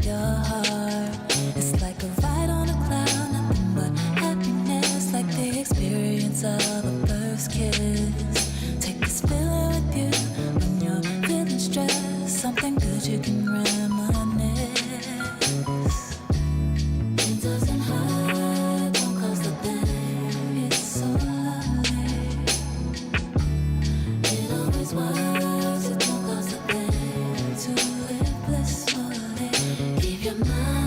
your heart. It's like a ride on a cloud, nothing but happiness, like the experience of a first kiss. Take this feeling with you when you're feeling stressed, something good you can reminisce. It doesn't hurt, don't cost a thing, it's so lovely. It always works, it don't cost a thing to live blissfully. Keep your mind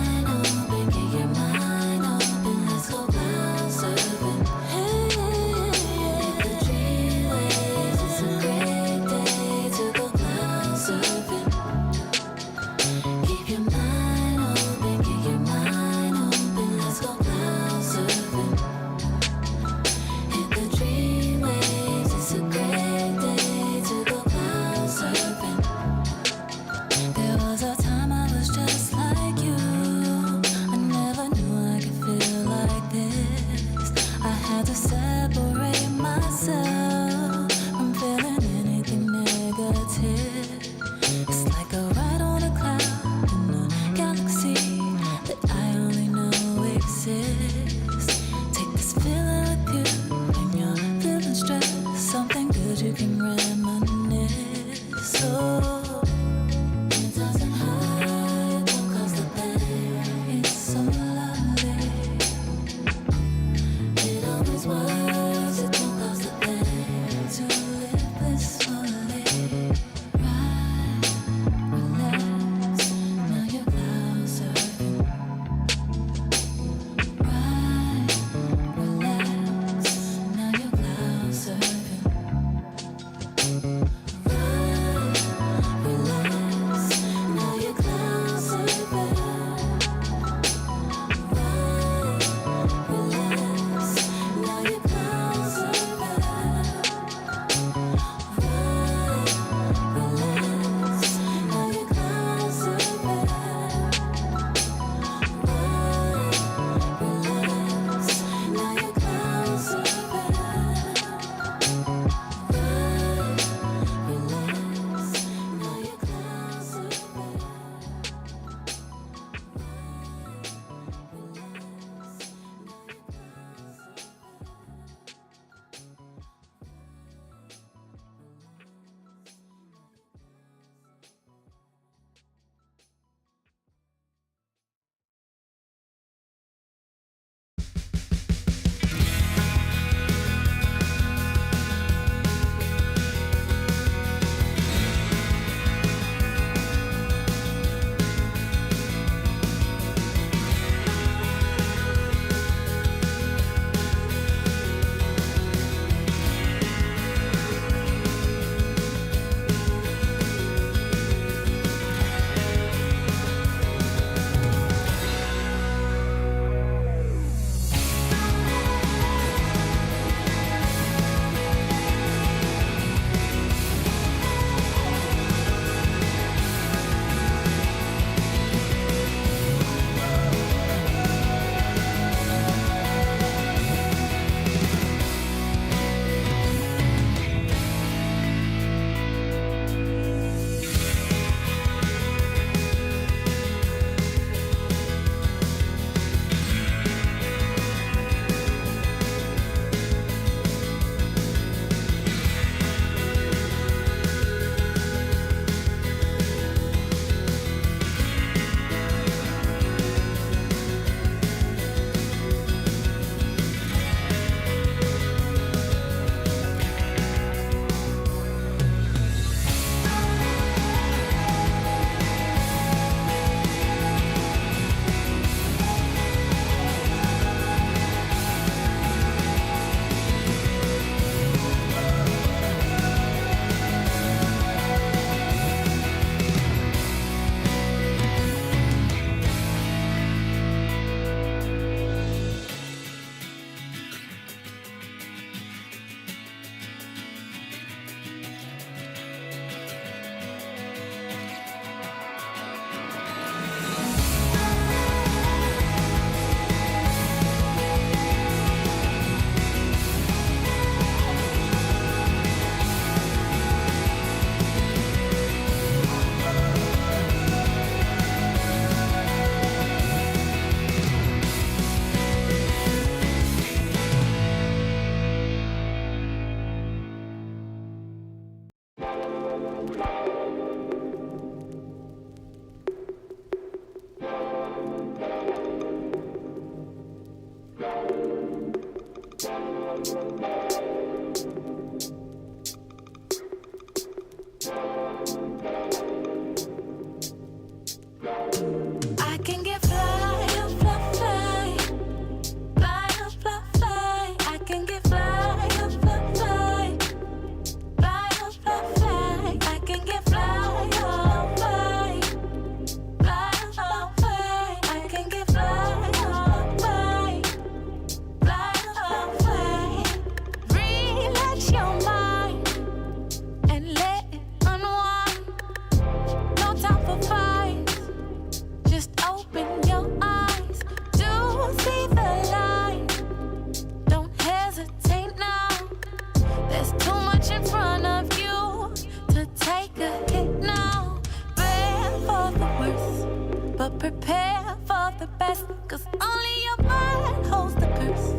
prepare for the best, 'cause only your mind holds the curse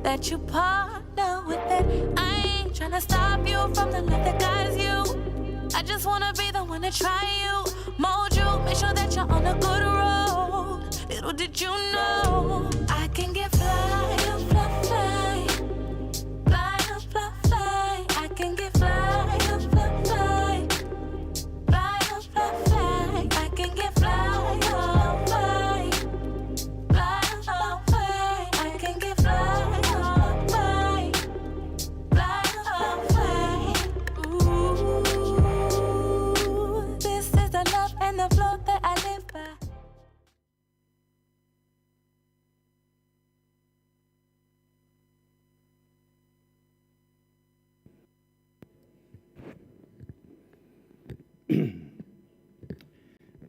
that you partner with it. I ain't tryna stop you from the love that guides you. I just wanna be the one to try you, mold you, make sure that you're on a good road. Little did you know, I can get fly, fly, fly, fly, fly, fly. I can get fly, fly, fly, fly, fly, fly. I can get fly, fly, fly, fly, fly. I can get fly, fly, fly, fly. Ooh, this is the love and the flow that I live by.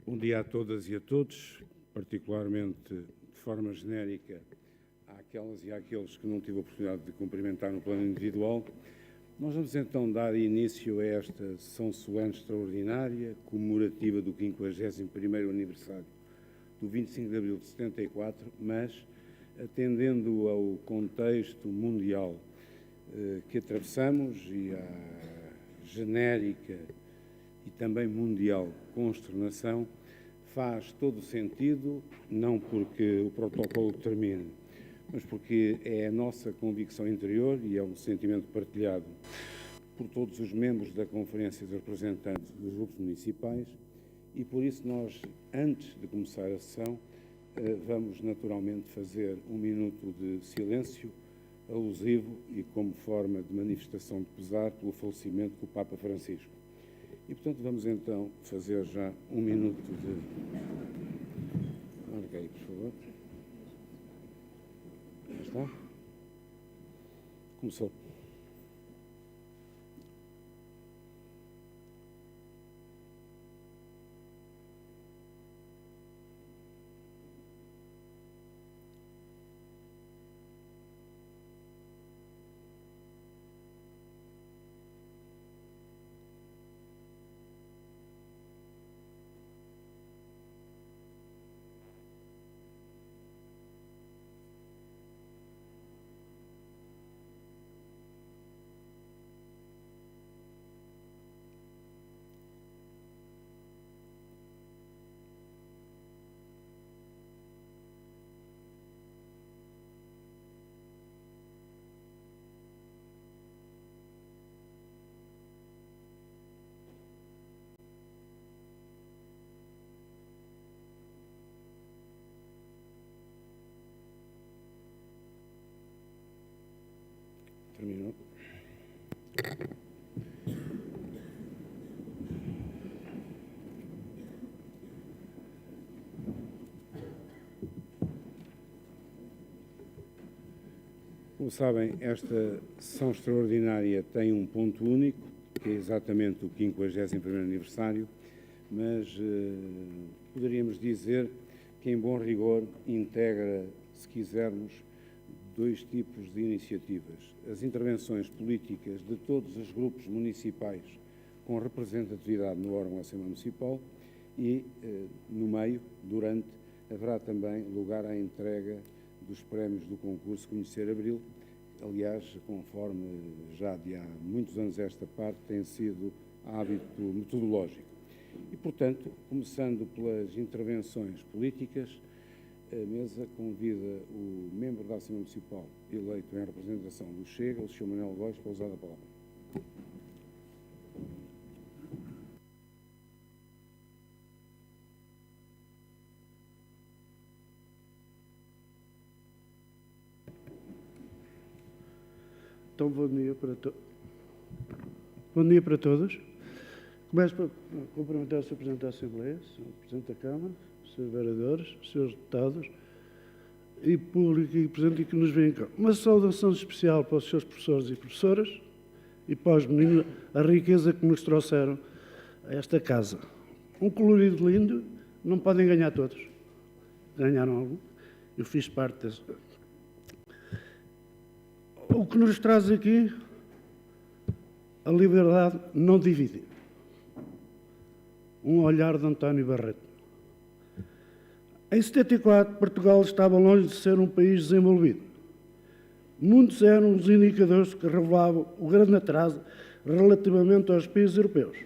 Bom dia a todas e a todos, particularmente de forma genérica àquelas e àqueles que não tive a oportunidade de cumprimentar no plano individual. Nós vamos então dar início a esta sessão solene extraordinária, comemorativa do 51º aniversário do 25 de abril de 74, mas atendendo ao contexto mundial que atravessamos e à genérica e também mundial consternação, faz todo o sentido, não porque o protocolo termine, mas porque é a nossa convicção interior e é um sentimento partilhado por todos os membros da Conferência de Representantes dos Grupos Municipais e por isso nós, antes de começar a sessão, vamos naturalmente fazer um minuto de silêncio alusivo e como forma de manifestação de pesar pelo falecimento do Papa Francisco. E, portanto, vamos então fazer já um minuto de... Marca aí, por favor. Já está? Começou. Terminou. Como sabem, esta sessão extraordinária tem um ponto único, que é exatamente o 51º aniversário, mas poderíamos dizer que, em bom rigor, integra, se quisermos, dois tipos de iniciativas. As intervenções políticas de todos os grupos municipais com representatividade no órgão da Assembleia Municipal e, no meio, durante, haverá também lugar à entrega dos prémios do concurso Conhecer Abril. Aliás, conforme já de há muitos anos esta parte tem sido hábito metodológico. E, portanto, começando pelas intervenções políticas, a mesa convida o membro da Assembleia Municipal eleito em representação do Chega, o Sr. Manuel Góes, para usar a palavra. Então, bom dia para todos. Começo por cumprimentar o Sr. Presidente da Assembleia, o Sr. Presidente da Câmara, os Srs. Vereadores, os Srs. Deputados e público e presente que nos vem cá. Uma saudação especial para os seus professores e professoras e para os meninos, a riqueza que nos trouxeram a esta casa. Um colorido lindo, não podem ganhar todos. Ganharam algum. Eu fiz parte desse. O que nos traz aqui, a liberdade não divide. Um olhar de António Barreto. Em 74, Portugal estava longe de ser um país desenvolvido. Muitos eram os indicadores que revelavam o grande atraso relativamente aos países europeus.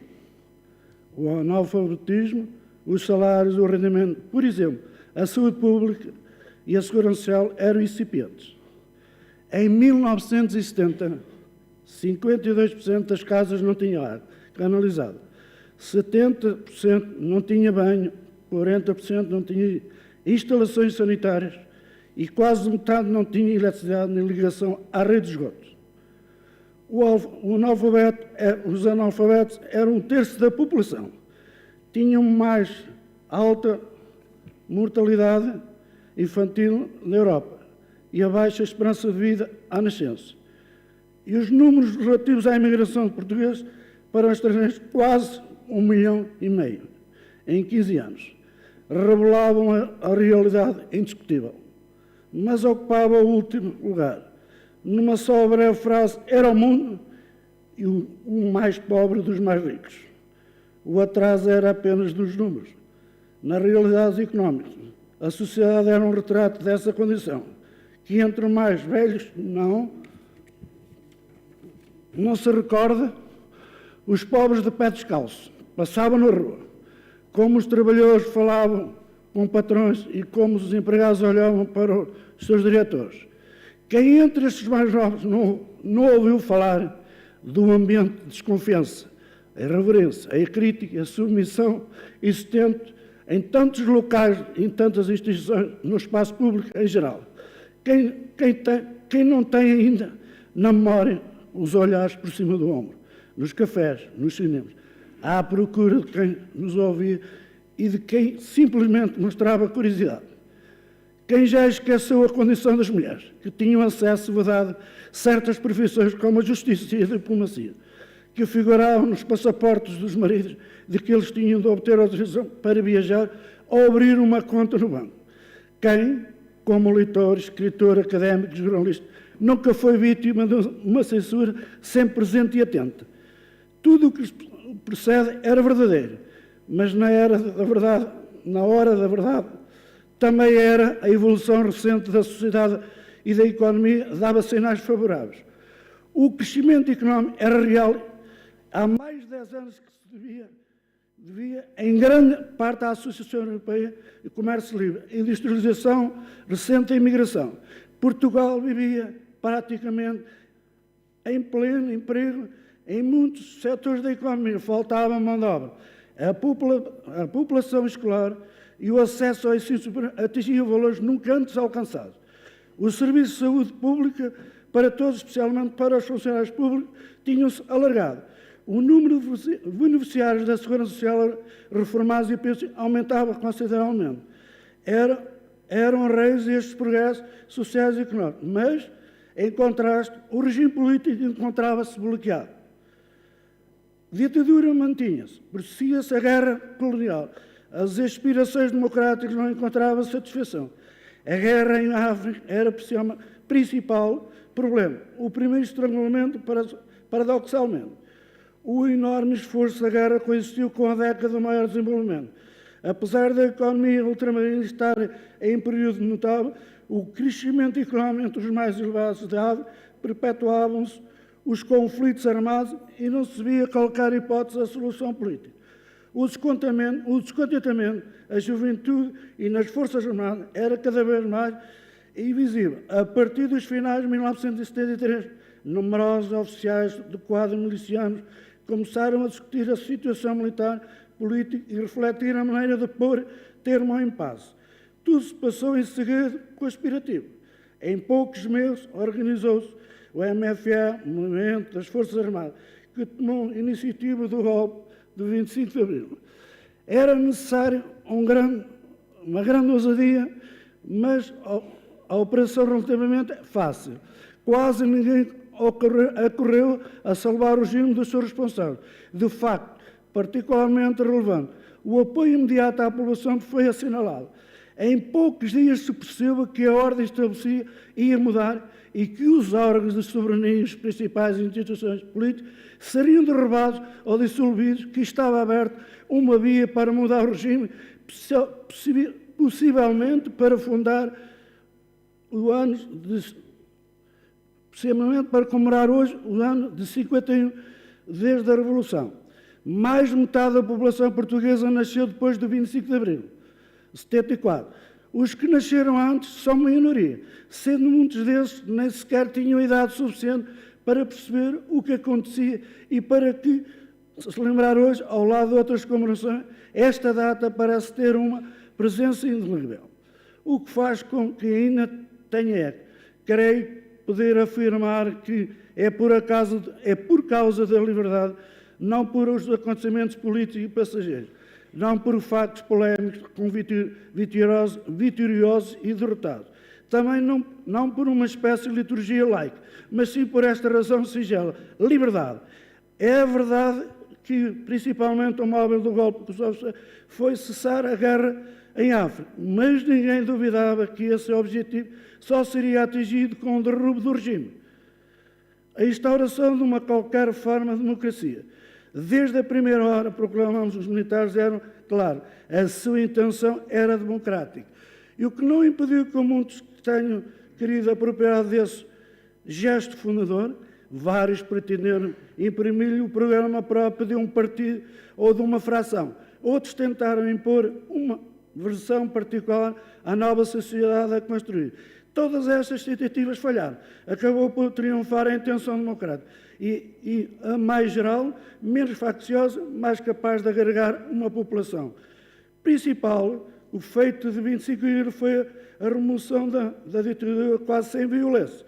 O analfabetismo, os salários, o rendimento, por exemplo, a saúde pública e a segurança social eram incipientes. Em 1970, 52% das casas não tinham água canalizada, 70% não tinha banho, 40% não tinha instalações sanitárias e quase metade não tinha eletricidade nem ligação à rede de esgotos. Os analfabetos eram um terço da população. Tinham mais alta mortalidade infantil na Europa e a baixa esperança de vida à nascença. E os números relativos à imigração de portugueses para os estrangeiros, quase 1,5 milhão em 15 anos, revelavam a realidade indiscutível. Mas ocupava o último lugar. Numa só breve frase, era o mundo e o mais pobre dos mais ricos. O atraso era apenas dos números. Na realidade económica, a sociedade era um retrato dessa condição, que entre os mais velhos não se recorda os pobres de pé descalço, passavam na rua, como os trabalhadores falavam com patrões e como os empregados olhavam para os seus diretores. Quem entre estes mais novos não ouviu falar do ambiente de desconfiança, a irreverência, a crítica, a submissão existente em tantos locais, em tantas instituições, no espaço público em geral? Quem não tem ainda na memória os olhares por cima do ombro, nos cafés, nos cinemas, à procura de quem nos ouvia e de quem simplesmente mostrava curiosidade? Quem já esqueceu a condição das mulheres, que tinham acesso vedado a certas profissões como a justiça e a diplomacia, que figuravam nos passaportes dos maridos de que eles tinham de obter autorização para viajar ou abrir uma conta no banco? Quem, como leitor, escritor, académico, jornalista, nunca foi vítima de uma censura sempre presente e atenta? Tudo o que precede era verdadeiro, mas na hora da verdade, também era a evolução recente da sociedade e da economia dava sinais favoráveis. O crescimento económico era real há mais de 10 anos que se devia em grande parte à Associação Europeia de Comércio Livre, industrialização recente e imigração. Portugal vivia praticamente em pleno emprego em muitos setores da economia, faltava mão de obra. A população escolar e o acesso ao ensino superior atingiam valores nunca antes alcançados. Os serviços de saúde pública para todos, especialmente para os funcionários públicos, tinham-se alargado. O número de beneficiários da Segurança Social reformados e pensões aumentava consideravelmente. Eram reis estes progressos sociais e económicos, mas, em contraste, o regime político encontrava-se bloqueado. A ditadura mantinha-se, prosseguia-se a guerra colonial, as aspirações democráticas não encontravam satisfação. A guerra em África era o principal problema. O primeiro estrangulamento, paradoxalmente. O enorme esforço da guerra coincidiu com a década do maior desenvolvimento. Apesar da economia ultramarina estar em período notável, o crescimento económico entre os mais elevados de África perpetuavam-se os conflitos armados e não se via qualquer hipótese de solução política. O descontentamento, a juventude e nas Forças Armadas era cada vez mais invisível. A partir dos finais de 1973, numerosos oficiais do quadro miliciano começaram a discutir a situação militar, política e refletir a maneira de pôr termo ao impasse. Tudo se passou em segredo conspirativo. Em poucos meses organizou-se o MFA, o Movimento das Forças Armadas, que tomou a iniciativa do golpe de 25 de abril. Era necessário uma grande ousadia, mas a operação relativamente fácil. Quase ninguém ocorreu a salvar o regime dos seus responsáveis. De facto, particularmente relevante, o apoio imediato à população foi assinalado. Em poucos dias se percebeu que a ordem estabelecida ia mudar e que os órgãos de soberania e as principais instituições políticas seriam derrubados ou dissolvidos, que estava aberta uma via para mudar o regime, possivelmente para fundar o ano possivelmente para comemorar hoje o ano de 51 desde a Revolução. Mais de metade da população portuguesa nasceu depois do 25 de Abril, 74. Os que nasceram antes são minoria, sendo muitos desses nem sequer tinham idade suficiente para perceber o que acontecia e para que, se lembrar hoje, ao lado de outras comemorações, esta data parece ter uma presença indelével. O que faz com que ainda tenha eco. Creio poder afirmar que é por causa da liberdade, não por os acontecimentos políticos e passageiros, não por factos polémicos com vitoriosos e derrotados. Também não por uma espécie de liturgia laica, mas sim por esta razão singela: liberdade. É verdade que, principalmente, o móvel do golpe foi cessar a guerra em África, mas ninguém duvidava que esse objetivo só seria atingido com o derrubo do regime. A instauração de uma qualquer forma de democracia. Desde a primeira hora, proclamamos, os militares eram, claro, a sua intenção era democrática. E o que não impediu que muitos tenham querido apropriar desse gesto fundador, vários pretenderam imprimir-lhe o programa próprio de um partido ou de uma fração. Outros tentaram impor uma versão particular à nova sociedade a construir. Todas estas tentativas falharam. Acabou por triunfar a intenção democrática. E a mais geral, menos facciosa, mais capaz de agregar uma população. Principal, o feito de 25 de abril foi a remoção da ditadura quase sem violência.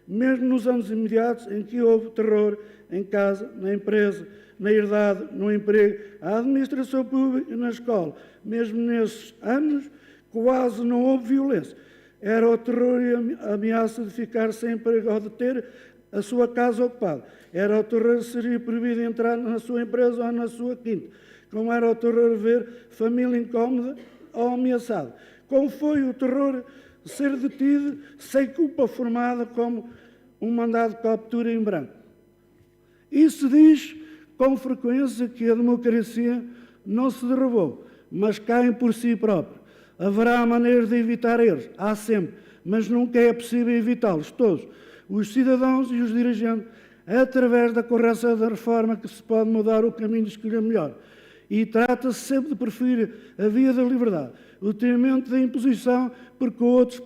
Mesmo nos anos imediatos em que houve terror em casa, na empresa, na herdade, no emprego, na administração pública e na escola, mesmo nesses anos, quase não houve violência. Era o terror e a ameaça de ficar sem emprego ou de ter a sua casa ocupada. Era o terror de seria proibido entrar na sua empresa ou na sua quinta. Como era o terror de ver família incómoda ou ameaçada. Como foi o terror de ser detido sem culpa formada, como um mandado de captura em branco. Isso diz com frequência que a democracia não se derrubou, mas cai por si própria. Haverá maneiras de evitar erros, há sempre, mas nunca é possível evitá-los todos. Os cidadãos e os dirigentes, através da correção da reforma, que se pode mudar o caminho de escolher melhor. E trata-se sempre de preferir a via da liberdade, o detrimento da imposição por outros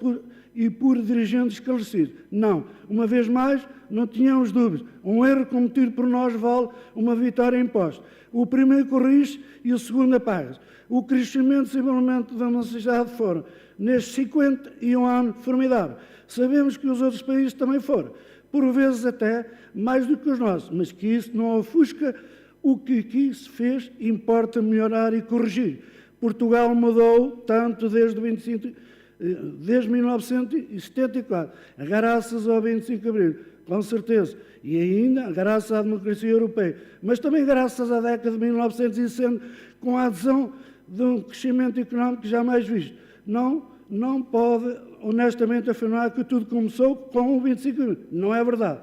e por dirigentes esclarecidos. Não, uma vez mais, não tínhamos dúvidas. Um erro cometido por nós vale uma vitória imposta. O primeiro corrige e o segundo apaga-se. O crescimento e desenvolvimento da nossa sociedade foram, nestes 51 anos, formidável. Sabemos que os outros países também foram, por vezes até mais do que os nossos, mas que isso não ofusca o que aqui se fez, importa melhorar e corrigir. Portugal mudou tanto desde 1974, graças ao 25 de Abril, com certeza, e ainda graças à democracia europeia, mas também graças à década de 1960, com a adesão de um crescimento económico jamais visto. Não pode, honestamente, afirmar que tudo começou com o 25 de Abril. Não é verdade.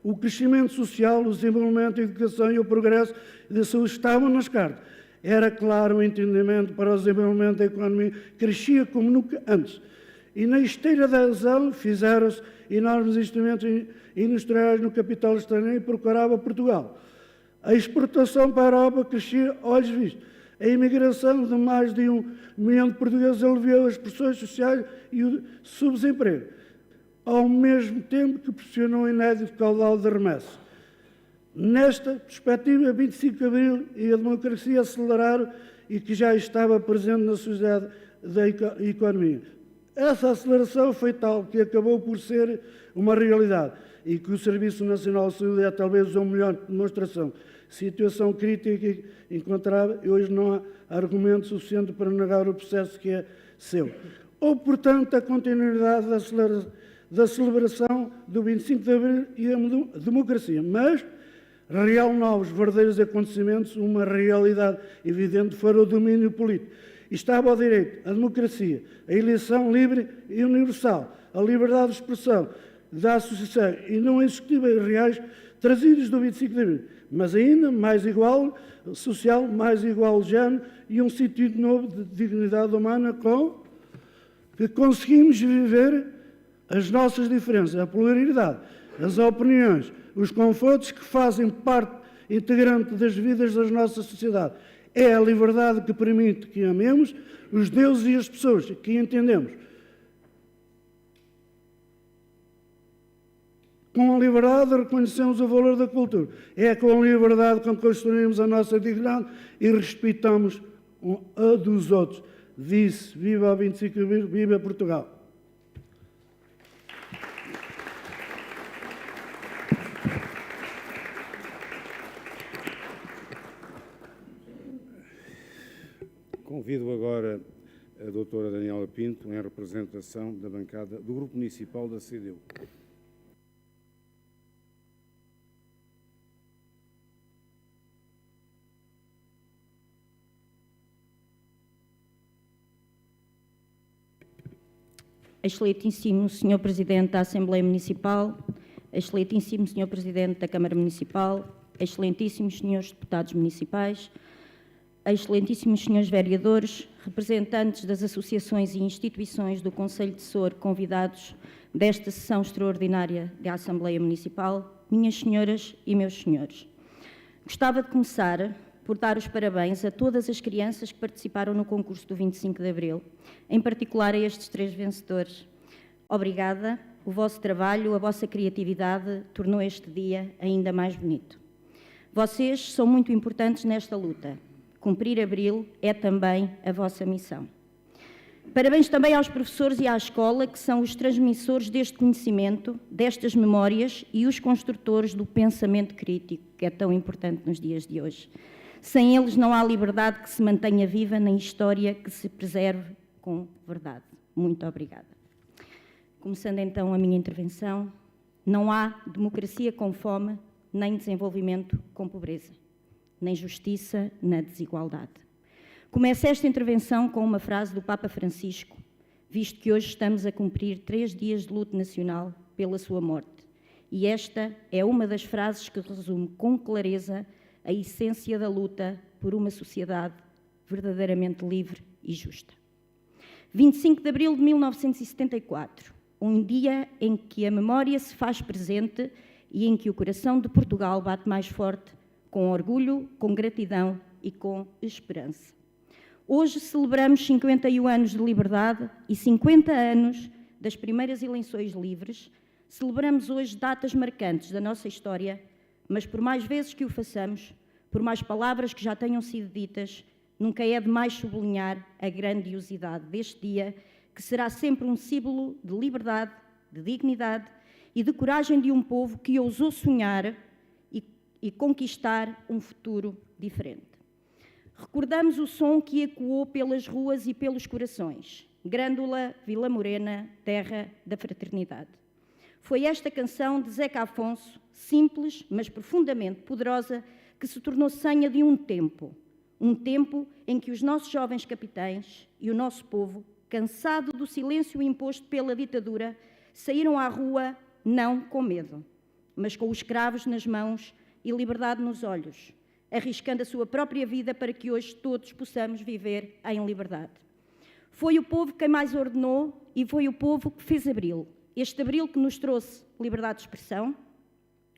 O crescimento social, o desenvolvimento, a educação e o progresso da saúde estavam nas cartas. Era claro o entendimento para o desenvolvimento da economia, crescia como nunca antes. E na esteira da adesão fizeram-se enormes investimentos industriais no capital estrangeiro e procurava Portugal. A exportação para a Europa crescia olhos vistos. A imigração de mais de 1 milhão de portugueses aliviou as pressões sociais e o subdesemprego, ao mesmo tempo que pressionou o inédito caudal de remessas. Nesta perspectiva, 25 de Abril e a democracia aceleraram e que já estava presente na sociedade da economia. Essa aceleração foi tal que acabou por ser uma realidade e que o Serviço Nacional de Saúde é talvez a melhor demonstração. Situação crítica que encontrava e hoje não há argumento suficiente para negar o processo que é seu. Ou, portanto, a continuidade da celebração do 25 de Abril e a democracia, mas real novos, verdadeiros acontecimentos, uma realidade evidente foi o domínio político. Estava ao direito, a democracia, a eleição livre e universal, a liberdade de expressão, da associação e não executivas reais trazidos do 25 de Abril, mas ainda mais igual social, mais igual género e um sentido novo de dignidade humana com que conseguimos viver as nossas diferenças, a pluralidade, as opiniões, os confortos que fazem parte integrante das vidas da nossa sociedade. É a liberdade que permite que amemos os deuses e as pessoas que entendemos. Com a liberdade reconhecemos o valor da cultura. É com a liberdade que construímos a nossa dignidade e respeitamos a dos outros. Disse, viva a 25 de Abril, viva Portugal. Convido agora a doutora Daniela Pinto, em representação da bancada do Grupo Municipal da CDU. Excelentíssimo Sr. Presidente da Assembleia Municipal, Excelentíssimo Sr. Presidente da Câmara Municipal, Excelentíssimos Srs. Deputados Municipais, Excelentíssimos Srs. Vereadores, representantes das associações e instituições do Conselho de Sor, convidados desta sessão extraordinária da Assembleia Municipal, minhas senhoras e meus senhores. Gostava de começar por dar os parabéns a todas as crianças que participaram no concurso do 25 de Abril, em particular a estes 3 vencedores. Obrigada, o vosso trabalho, a vossa criatividade tornou este dia ainda mais bonito. Vocês são muito importantes nesta luta. Cumprir Abril é também a vossa missão. Parabéns também aos professores e à escola, que são os transmissores deste conhecimento, destas memórias e os construtores do pensamento crítico, que é tão importante nos dias de hoje. Sem eles não há liberdade que se mantenha viva, nem história que se preserve com verdade. Muito obrigada. Começando então a minha intervenção, não há democracia com fome, nem desenvolvimento com pobreza, nem justiça na desigualdade. Começo esta intervenção com uma frase do Papa Francisco, visto que hoje estamos a cumprir 3 dias de luto nacional pela sua morte. E esta é uma das frases que resume com clareza a essência da luta por uma sociedade verdadeiramente livre e justa. 25 de Abril de 1974, um dia em que a memória se faz presente e em que o coração de Portugal bate mais forte, com orgulho, com gratidão e com esperança. Hoje celebramos 51 anos de liberdade e 50 anos das primeiras eleições livres. Celebramos hoje datas marcantes da nossa história, mas por mais vezes que o façamos, por mais palavras que já tenham sido ditas, nunca é demais sublinhar a grandiosidade deste dia, que será sempre um símbolo de liberdade, de dignidade e de coragem de um povo que ousou sonhar e conquistar um futuro diferente. Recordamos o som que ecoou pelas ruas e pelos corações. Grândola, Vila Morena, terra da fraternidade. Foi esta canção de Zeca Afonso, simples, mas profundamente poderosa, que se tornou senha de um tempo em que os nossos jovens capitães e o nosso povo, cansado do silêncio imposto pela ditadura, saíram à rua não com medo, mas com os cravos nas mãos e liberdade nos olhos, arriscando a sua própria vida para que hoje todos possamos viver em liberdade. Foi o povo quem mais ordenou e foi o povo que fez Abril. Este Abril que nos trouxe liberdade de expressão,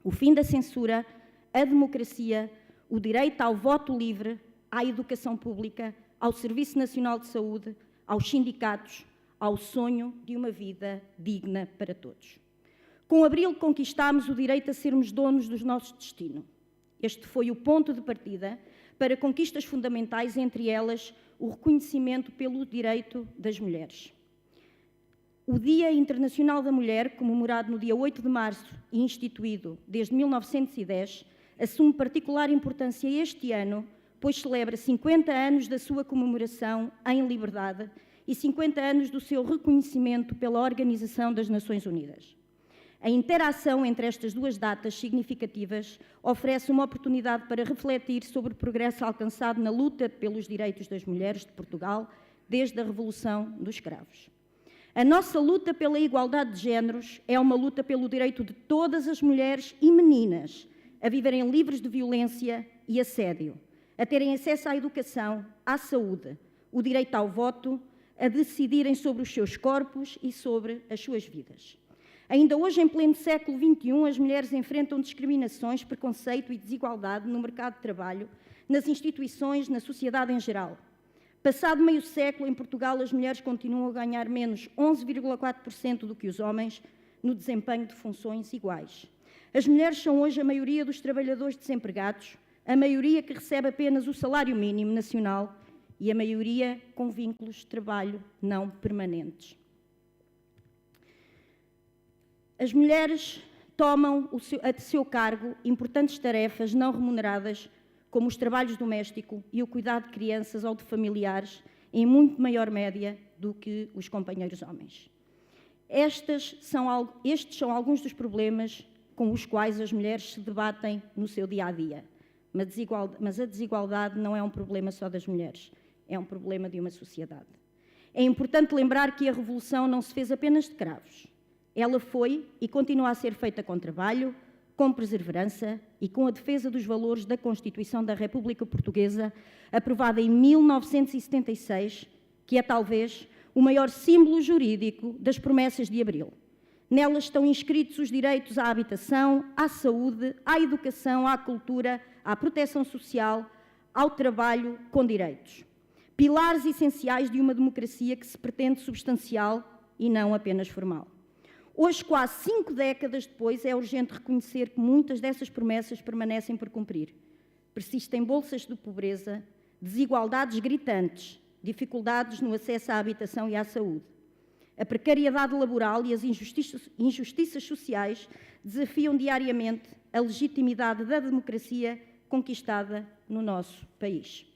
o fim da censura, a democracia, o direito ao voto livre, à educação pública, ao Serviço Nacional de Saúde, aos sindicatos, ao sonho de uma vida digna para todos. Com Abril conquistámos o direito a sermos donos do nosso destino. Este foi o ponto de partida para conquistas fundamentais, entre elas o reconhecimento pelo direito das mulheres. O Dia Internacional da Mulher, comemorado no dia 8 de março e instituído desde 1910, assume particular importância este ano, pois celebra 50 anos da sua comemoração em liberdade e 50 anos do seu reconhecimento pela Organização das Nações Unidas. A interação entre estas duas datas significativas oferece uma oportunidade para refletir sobre o progresso alcançado na luta pelos direitos das mulheres de Portugal desde a Revolução dos Escravos. A nossa luta pela igualdade de géneros é uma luta pelo direito de todas as mulheres e meninas a viverem livres de violência e assédio, a terem acesso à educação, à saúde, o direito ao voto, a decidirem sobre os seus corpos e sobre as suas vidas. Ainda hoje, em pleno século XXI, as mulheres enfrentam discriminações, preconceito e desigualdade no mercado de trabalho, nas instituições, na sociedade em geral. Passado meio século, em Portugal, as mulheres continuam a ganhar menos 11,4% do que os homens no desempenho de funções iguais. As mulheres são hoje a maioria dos trabalhadores desempregados, a maioria que recebe apenas o salário mínimo nacional e a maioria com vínculos de trabalho não permanentes. As mulheres tomam a seu cargo importantes tarefas não remuneradas, como os trabalhos domésticos e o cuidado de crianças ou de familiares, em muito maior média do que os companheiros homens. Estes são alguns dos problemas com os quais as mulheres se debatem no seu dia-a-dia. Mas a desigualdade não é um problema só das mulheres, é um problema de uma sociedade. É importante lembrar que a revolução não se fez apenas de cravos. Ela foi e continua a ser feita com trabalho, com perseverança e com a defesa dos valores da Constituição da República Portuguesa, aprovada em 1976, que é talvez o maior símbolo jurídico das promessas de Abril. Nelas estão inscritos os direitos à habitação, à saúde, à educação, à cultura, à proteção social, ao trabalho com direitos. Pilares essenciais de uma democracia que se pretende substancial e não apenas formal. Hoje, quase 5 décadas depois, é urgente reconhecer que muitas dessas promessas permanecem por cumprir. Persistem bolsas de pobreza, desigualdades gritantes, dificuldades no acesso à habitação e à saúde. A precariedade laboral e as injustiças sociais desafiam diariamente a legitimidade da democracia conquistada no nosso país.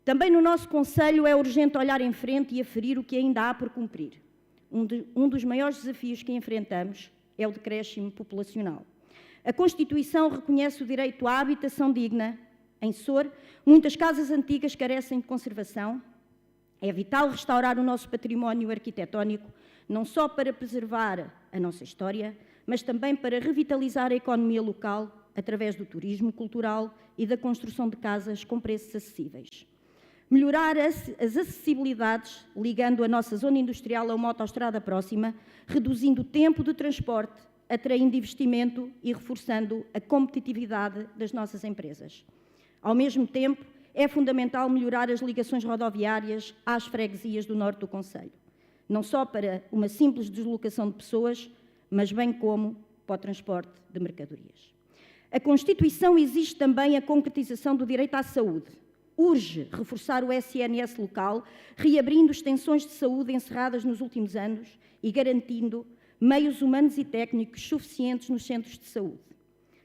Também no nosso Conselho é urgente olhar em frente e aferir o que ainda há por cumprir. Um dos maiores desafios que enfrentamos é o decréscimo populacional. A Constituição reconhece o direito à habitação digna. Em Sor, muitas casas antigas carecem de conservação. É vital restaurar o nosso património arquitetónico, não só para preservar a nossa história, mas também para revitalizar a economia local através do turismo cultural e da construção de casas com preços acessíveis. Melhorar as acessibilidades, ligando a nossa zona industrial a uma autoestrada próxima, reduzindo o tempo de transporte, atraindo investimento e reforçando a competitividade das nossas empresas. Ao mesmo tempo, é fundamental melhorar as ligações rodoviárias às freguesias do norte do concelho, não só para uma simples deslocação de pessoas, mas bem como para o transporte de mercadorias. A Constituição exige também a concretização do direito à saúde. Urge reforçar o SNS local, reabrindo extensões de saúde encerradas nos últimos anos e garantindo meios humanos e técnicos suficientes nos centros de saúde.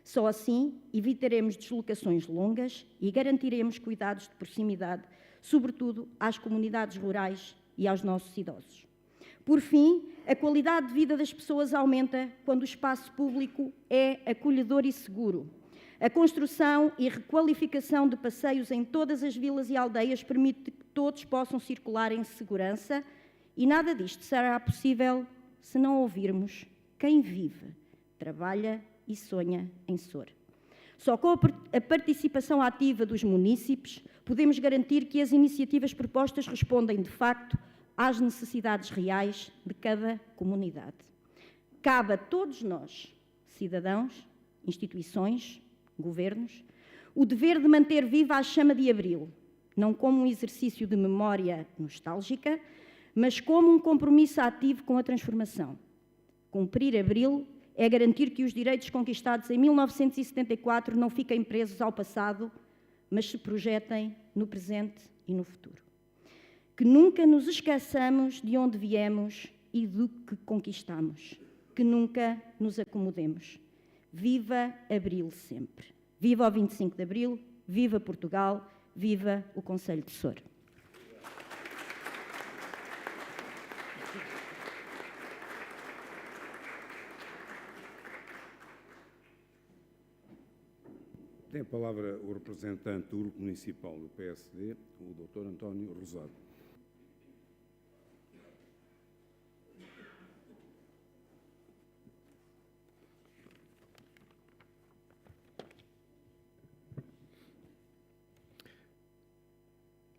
Só assim evitaremos deslocações longas e garantiremos cuidados de proximidade, sobretudo às comunidades rurais e aos nossos idosos. Por fim, a qualidade de vida das pessoas aumenta quando o espaço público é acolhedor e seguro. A construção e requalificação de passeios em todas as vilas e aldeias permite que todos possam circular em segurança e nada disto será possível se não ouvirmos quem vive, trabalha e sonha em Sor. Só com a participação ativa dos munícipes podemos garantir que as iniciativas propostas respondem, de facto, às necessidades reais de cada comunidade. Cabe a todos nós, cidadãos, instituições, governos, o dever de manter viva a chama de Abril, não como um exercício de memória nostálgica, mas como um compromisso ativo com a transformação. Cumprir Abril é garantir que os direitos conquistados em 1974 não fiquem presos ao passado, mas se projetem no presente e no futuro. Que nunca nos esqueçamos de onde viemos e do que conquistamos. Que nunca nos acomodemos. Viva Abril sempre. Viva o 25 de Abril, viva Portugal, viva o Concelho de Sor. Tem a palavra o representante do Grupo Municipal do PSD, o Dr. António Rosado.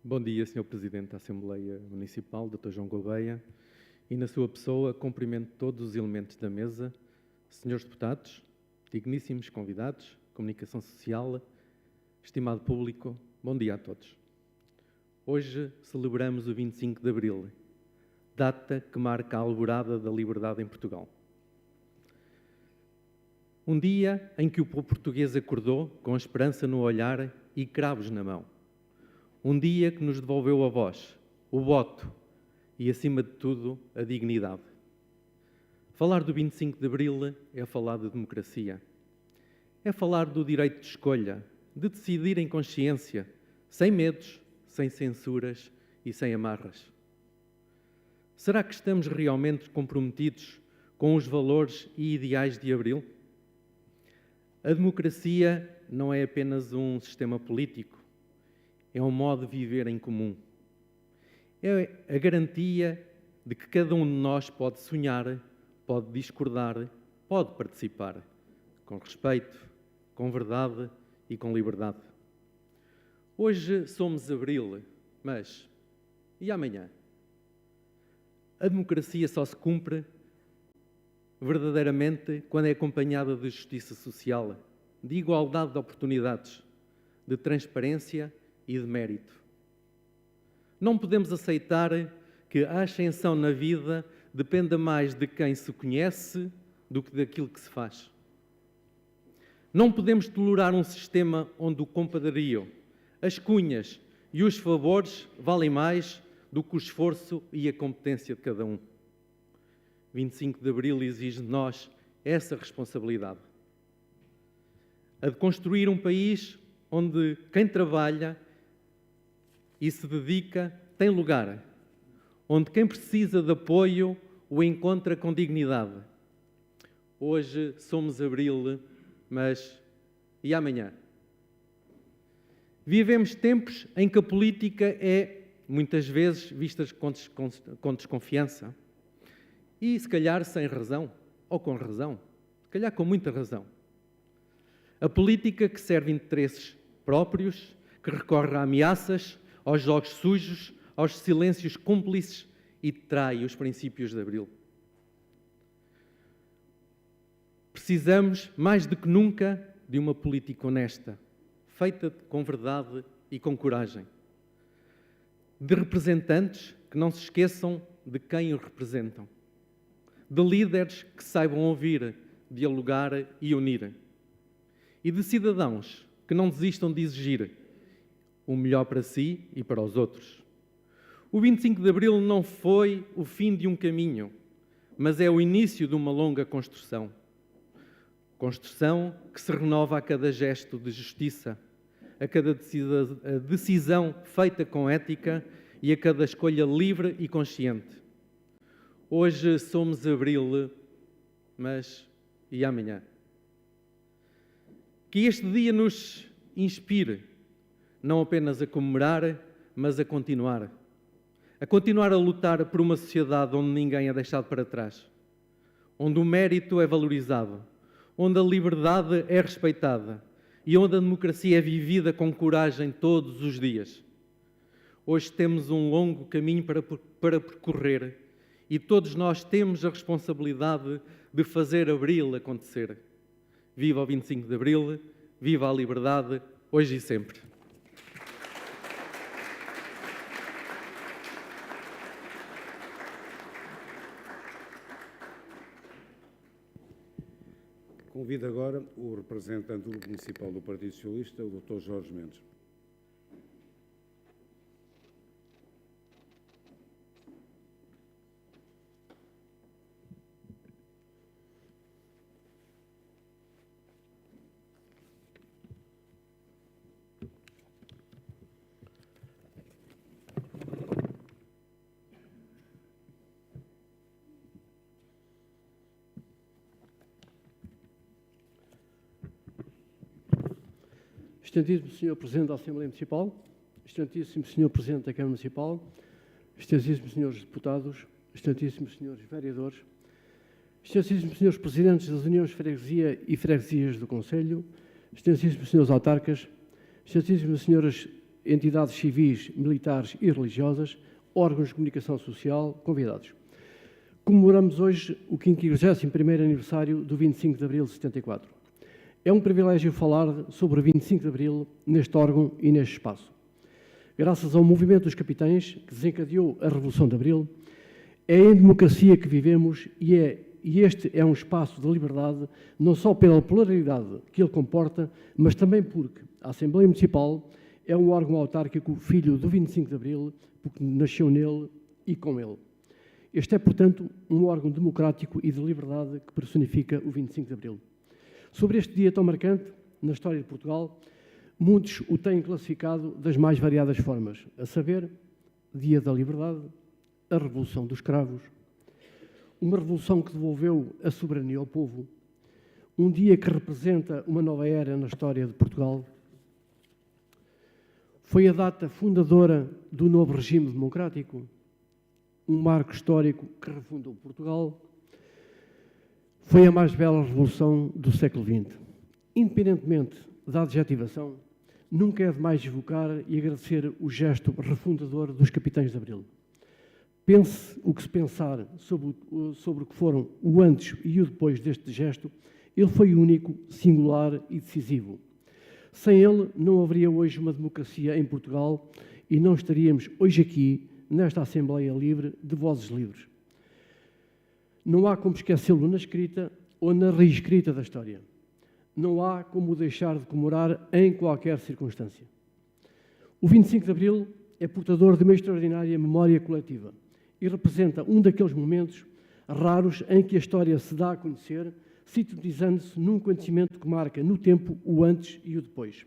Bom dia, Sr. Presidente da Assembleia Municipal, Dr. João Gouveia, e na sua pessoa cumprimento todos os elementos da mesa, senhores deputados, digníssimos convidados, comunicação social, estimado público, bom dia a todos. Hoje celebramos o 25 de Abril, data que marca a alvorada da liberdade em Portugal. Um dia em que o povo português acordou com a esperança no olhar e cravos na mão. Um dia que nos devolveu a voz, o voto e, acima de tudo, a dignidade. Falar do 25 de Abril é falar de democracia. É falar do direito de escolha, de decidir em consciência, sem medos, sem censuras e sem amarras. Será que estamos realmente comprometidos com os valores e ideais de Abril? A democracia não é apenas um sistema político, é um modo de viver em comum. É a garantia de que cada um de nós pode sonhar, pode discordar, pode participar, com respeito, com verdade e com liberdade. Hoje somos Abril, mas e amanhã? A democracia só se cumpre verdadeiramente quando é acompanhada de justiça social, de igualdade de oportunidades, de transparência e de mérito. Não podemos aceitar que a ascensão na vida dependa mais de quem se conhece do que daquilo que se faz. Não podemos tolerar um sistema onde o compadrio, as cunhas e os favores valem mais do que o esforço e a competência de cada um. 25 de Abril exige de nós essa responsabilidade. A de construir um país onde quem trabalha e se dedica tem lugar, onde quem precisa de apoio o encontra com dignidade. Hoje somos Abril, mas e amanhã? Vivemos tempos em que a política é, muitas vezes, vista com desconfiança. E, se calhar, sem razão, ou com razão, se calhar com muita razão. A política que serve interesses próprios, que recorre a ameaças, aos jogos sujos, aos silêncios cúmplices e trai os princípios de Abril. Precisamos, mais do que nunca, de uma política honesta, feita com verdade e com coragem. De representantes que não se esqueçam de quem os representam. De líderes que saibam ouvir, dialogar e unir. E de cidadãos que não desistam de exigir o melhor para si e para os outros. O 25 de Abril não foi o fim de um caminho, mas é o início de uma longa construção. Construção que se renova a cada gesto de justiça, a cada decisão feita com ética e a cada escolha livre e consciente. Hoje somos Abril, mas e amanhã? Que este dia nos inspire, não apenas a comemorar, mas a continuar. A continuar a lutar por uma sociedade onde ninguém é deixado para trás, onde o mérito é valorizado, onde a liberdade é respeitada e onde a democracia é vivida com coragem todos os dias. Hoje temos um longo caminho para percorrer e todos nós temos a responsabilidade de fazer Abril acontecer. Viva o 25 de Abril, viva a liberdade, hoje e sempre. Convido agora o representante do Grupo Municipal do Partido Socialista, o Dr. Jorge Mendes. Excelentíssimo Sr. Presidente da Assembleia Municipal, Excelentíssimo Sr. Presidente da Câmara Municipal, Excelentíssimos Srs. Deputados, Excelentíssimos Srs. Vereadores, Excelentíssimos Srs. Presidentes das Uniões de Freguesia e Freguesias do Conselho, Excelentíssimos Srs. Autarcas, Excelentíssimas Sras. entidades civis, militares e religiosas, órgãos de comunicação social, convidados. Comemoramos hoje o 51º aniversário do 25 de Abril de 74. É um privilégio falar sobre o 25 de Abril neste órgão e neste espaço. Graças ao movimento dos capitães que desencadeou a Revolução de Abril, é em democracia que vivemos e este é um espaço de liberdade, não só pela pluralidade que ele comporta, mas também porque a Assembleia Municipal é um órgão autárquico filho do 25 de Abril, porque nasceu nele e com ele. Este é, portanto, um órgão democrático e de liberdade que personifica o 25 de Abril. Sobre este dia tão marcante na história de Portugal, muitos o têm classificado das mais variadas formas, a saber, Dia da Liberdade, a Revolução dos Cravos, uma revolução que devolveu a soberania ao povo, um dia que representa uma nova era na história de Portugal. Foi a data fundadora do novo regime democrático, um marco histórico que refundou Portugal. Foi a mais bela revolução do século XX. Independentemente da adjetivação, nunca é demais evocar e agradecer o gesto refundador dos capitães de Abril. Pense o que se pensar sobre o que foram o antes e o depois deste gesto, ele foi único, singular e decisivo. Sem ele, não haveria hoje uma democracia em Portugal e não estaríamos hoje aqui, nesta Assembleia Livre, de vozes livres. Não há como esquecê-lo na escrita ou na reescrita da história. Não há como o deixar de comemorar em qualquer circunstância. O 25 de Abril é portador de uma extraordinária memória coletiva e representa um daqueles momentos raros em que a história se dá a conhecer, sintetizando-se num acontecimento que marca no tempo o antes e o depois.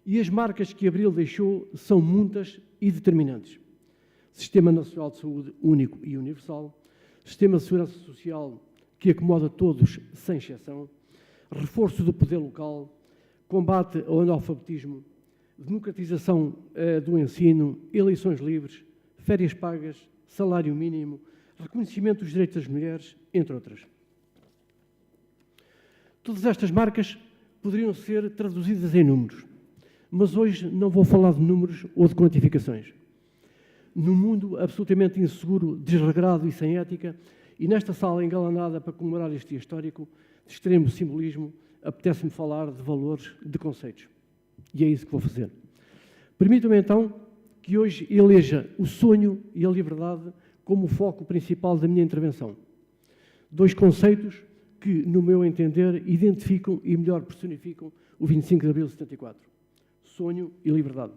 E as marcas que Abril deixou são muitas e determinantes. Sistema Nacional de Saúde único e universal, sistema de segurança social que acomoda todos sem exceção, reforço do poder local, combate ao analfabetismo, democratização do ensino, eleições livres, férias pagas, salário mínimo, reconhecimento dos direitos das mulheres, entre outras. Todas estas marcas poderiam ser traduzidas em números, mas hoje não vou falar de números ou de quantificações. Num mundo absolutamente inseguro, desregrado e sem ética, e nesta sala engalanada para comemorar este dia histórico, de extremo simbolismo, apetece-me falar de valores, de conceitos. E é isso que vou fazer. Permitam-me então que hoje eleja o sonho e a liberdade como o foco principal da minha intervenção. Dois conceitos que, no meu entender, identificam e melhor personificam o 25 de Abril de 74. Sonho e liberdade.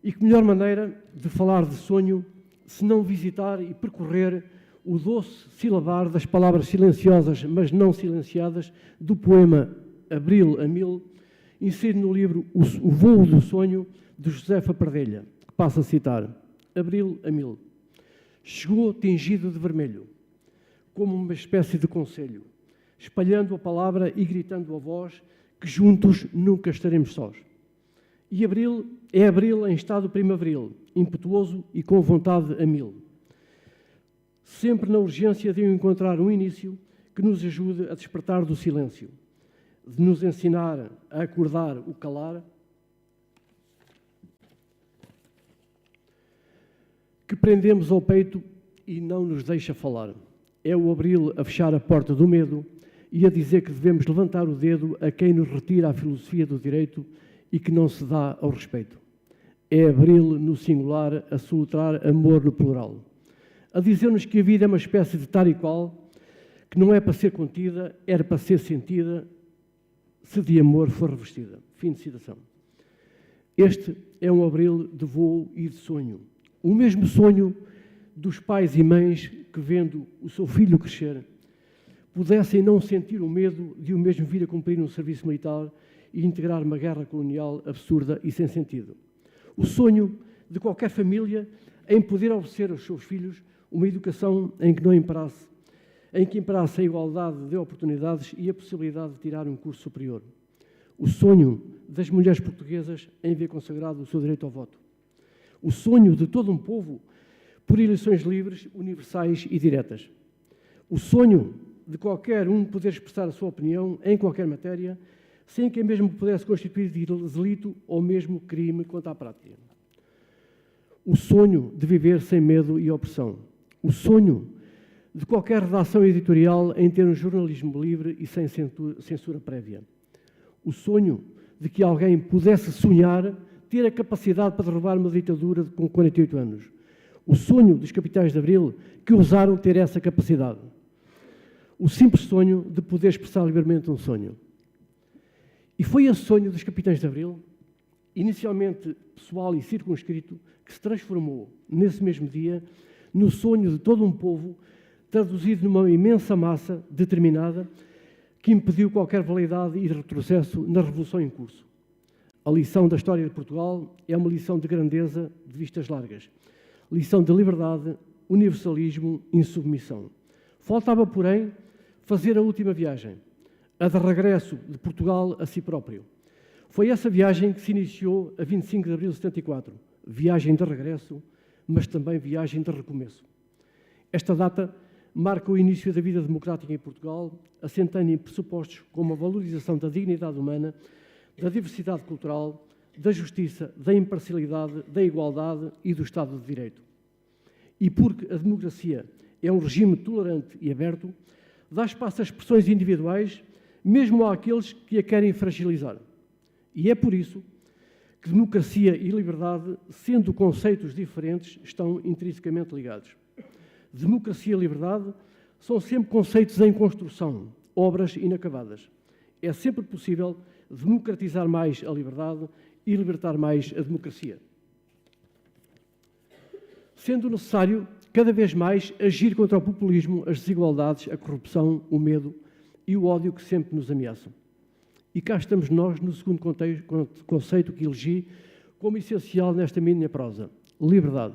E que melhor maneira de falar de sonho se não visitar e percorrer o doce silabar das palavras silenciosas, mas não silenciadas, do poema Abril a Mil, inserido no livro O Voo do Sonho, de Josefa Pardelha, que passa a citar: Abril a Mil. Chegou tingido de vermelho, como uma espécie de conselho, espalhando a palavra e gritando a voz que juntos nunca estaremos sós. E Abril é Abril em estado primaveril, impetuoso e com vontade a mil. Sempre na urgência de encontrar um início que nos ajude a despertar do silêncio, de nos ensinar a acordar o calar, que prendemos ao peito e não nos deixa falar. É o Abril a fechar a porta do medo e a dizer que devemos levantar o dedo a quem nos retira a filosofia do direito e que não se dá ao respeito. É Abril no singular a soltar amor no plural, a dizer-nos que a vida é uma espécie de tal e qual, que não é para ser contida, era para ser sentida, se de amor for revestida. Fim de citação. Este é um Abril de voo e de sonho. O mesmo sonho dos pais e mães que, vendo o seu filho crescer, pudessem não sentir o medo de o mesmo vir a cumprir um serviço militar e integrar uma guerra colonial absurda e sem sentido. O sonho de qualquer família em poder oferecer aos seus filhos uma educação em que imperasse a igualdade de oportunidades e a possibilidade de tirar um curso superior. O sonho das mulheres portuguesas em ver consagrado o seu direito ao voto. O sonho de todo um povo por eleições livres, universais e diretas. O sonho de qualquer um poder expressar a sua opinião em qualquer matéria, sem que a mesma pudesse constituir delito ou mesmo crime contra a prática. O sonho de viver sem medo e opressão. O sonho de qualquer redação editorial em ter um jornalismo livre e sem censura prévia. O sonho de que alguém pudesse sonhar ter a capacidade para derrubar uma ditadura com 48 anos. O sonho dos capitães de Abril que ousaram ter essa capacidade. O simples sonho de poder expressar livremente um sonho. E foi esse sonho dos capitães de Abril, inicialmente pessoal e circunscrito, que se transformou, nesse mesmo dia, no sonho de todo um povo, traduzido numa imensa massa determinada, que impediu qualquer validade e retrocesso na revolução em curso. A lição da história de Portugal é uma lição de grandeza de vistas largas. Lição de liberdade, universalismo, insubmissão. Faltava, porém, fazer a última viagem, a de regresso de Portugal a si próprio. Foi essa viagem que se iniciou a 25 de abril de 74. Viagem de regresso, mas também viagem de recomeço. Esta data marca o início da vida democrática em Portugal, assentando em pressupostos como a valorização da dignidade humana, da diversidade cultural, da justiça, da imparcialidade, da igualdade e do Estado de Direito. E porque a democracia é um regime tolerante e aberto, dá espaço a expressões individuais, mesmo àqueles que a querem fragilizar. E é por isso que democracia e liberdade, sendo conceitos diferentes, estão intrinsecamente ligados. Democracia e liberdade são sempre conceitos em construção, obras inacabadas. É sempre possível democratizar mais a liberdade e libertar mais a democracia. Sendo necessário, cada vez mais, agir contra o populismo, as desigualdades, a corrupção, o medo e o ódio que sempre nos ameaçam. E cá estamos nós no segundo conceito que elegi como essencial nesta minha prosa. Liberdade.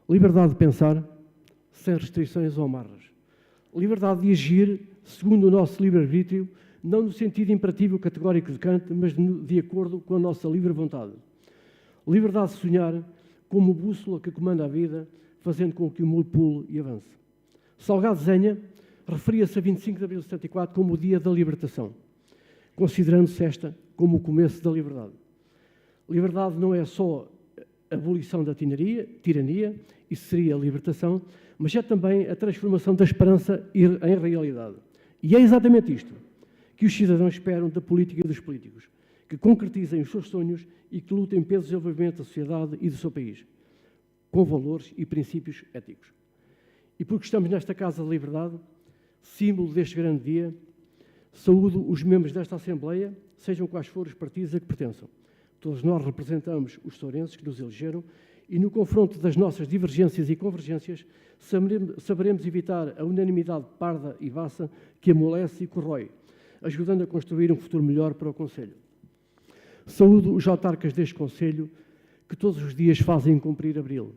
Liberdade de pensar, sem restrições ou amarras. Liberdade de agir, segundo o nosso livre-arbítrio, não no sentido imperativo categórico de Kant, mas de acordo com a nossa livre vontade. Liberdade de sonhar como bússola que comanda a vida, fazendo com que o mundo pule e avance. Salgado Zenha referia-se a 25 de abril de 74 como o dia da libertação, considerando-se esta como o começo da liberdade. Liberdade não é só a abolição da tirania, isso seria a libertação, mas é também a transformação da esperança em realidade. E é exatamente isto que os cidadãos esperam da política e dos políticos, que concretizem os seus sonhos e que lutem pelo desenvolvimento da sociedade e do seu país, com valores e princípios éticos. E porque estamos nesta Casa da Liberdade, símbolo deste grande dia, saúdo os membros desta Assembleia, sejam quais forem os partidos a que pertençam. Todos nós representamos os tourenses que nos elegeram e no confronto das nossas divergências e convergências saberemos evitar a unanimidade parda e vassa que amolece e corrói, ajudando a construir um futuro melhor para o Conselho. Saúdo os autarcas deste Conselho que todos os dias fazem cumprir Abril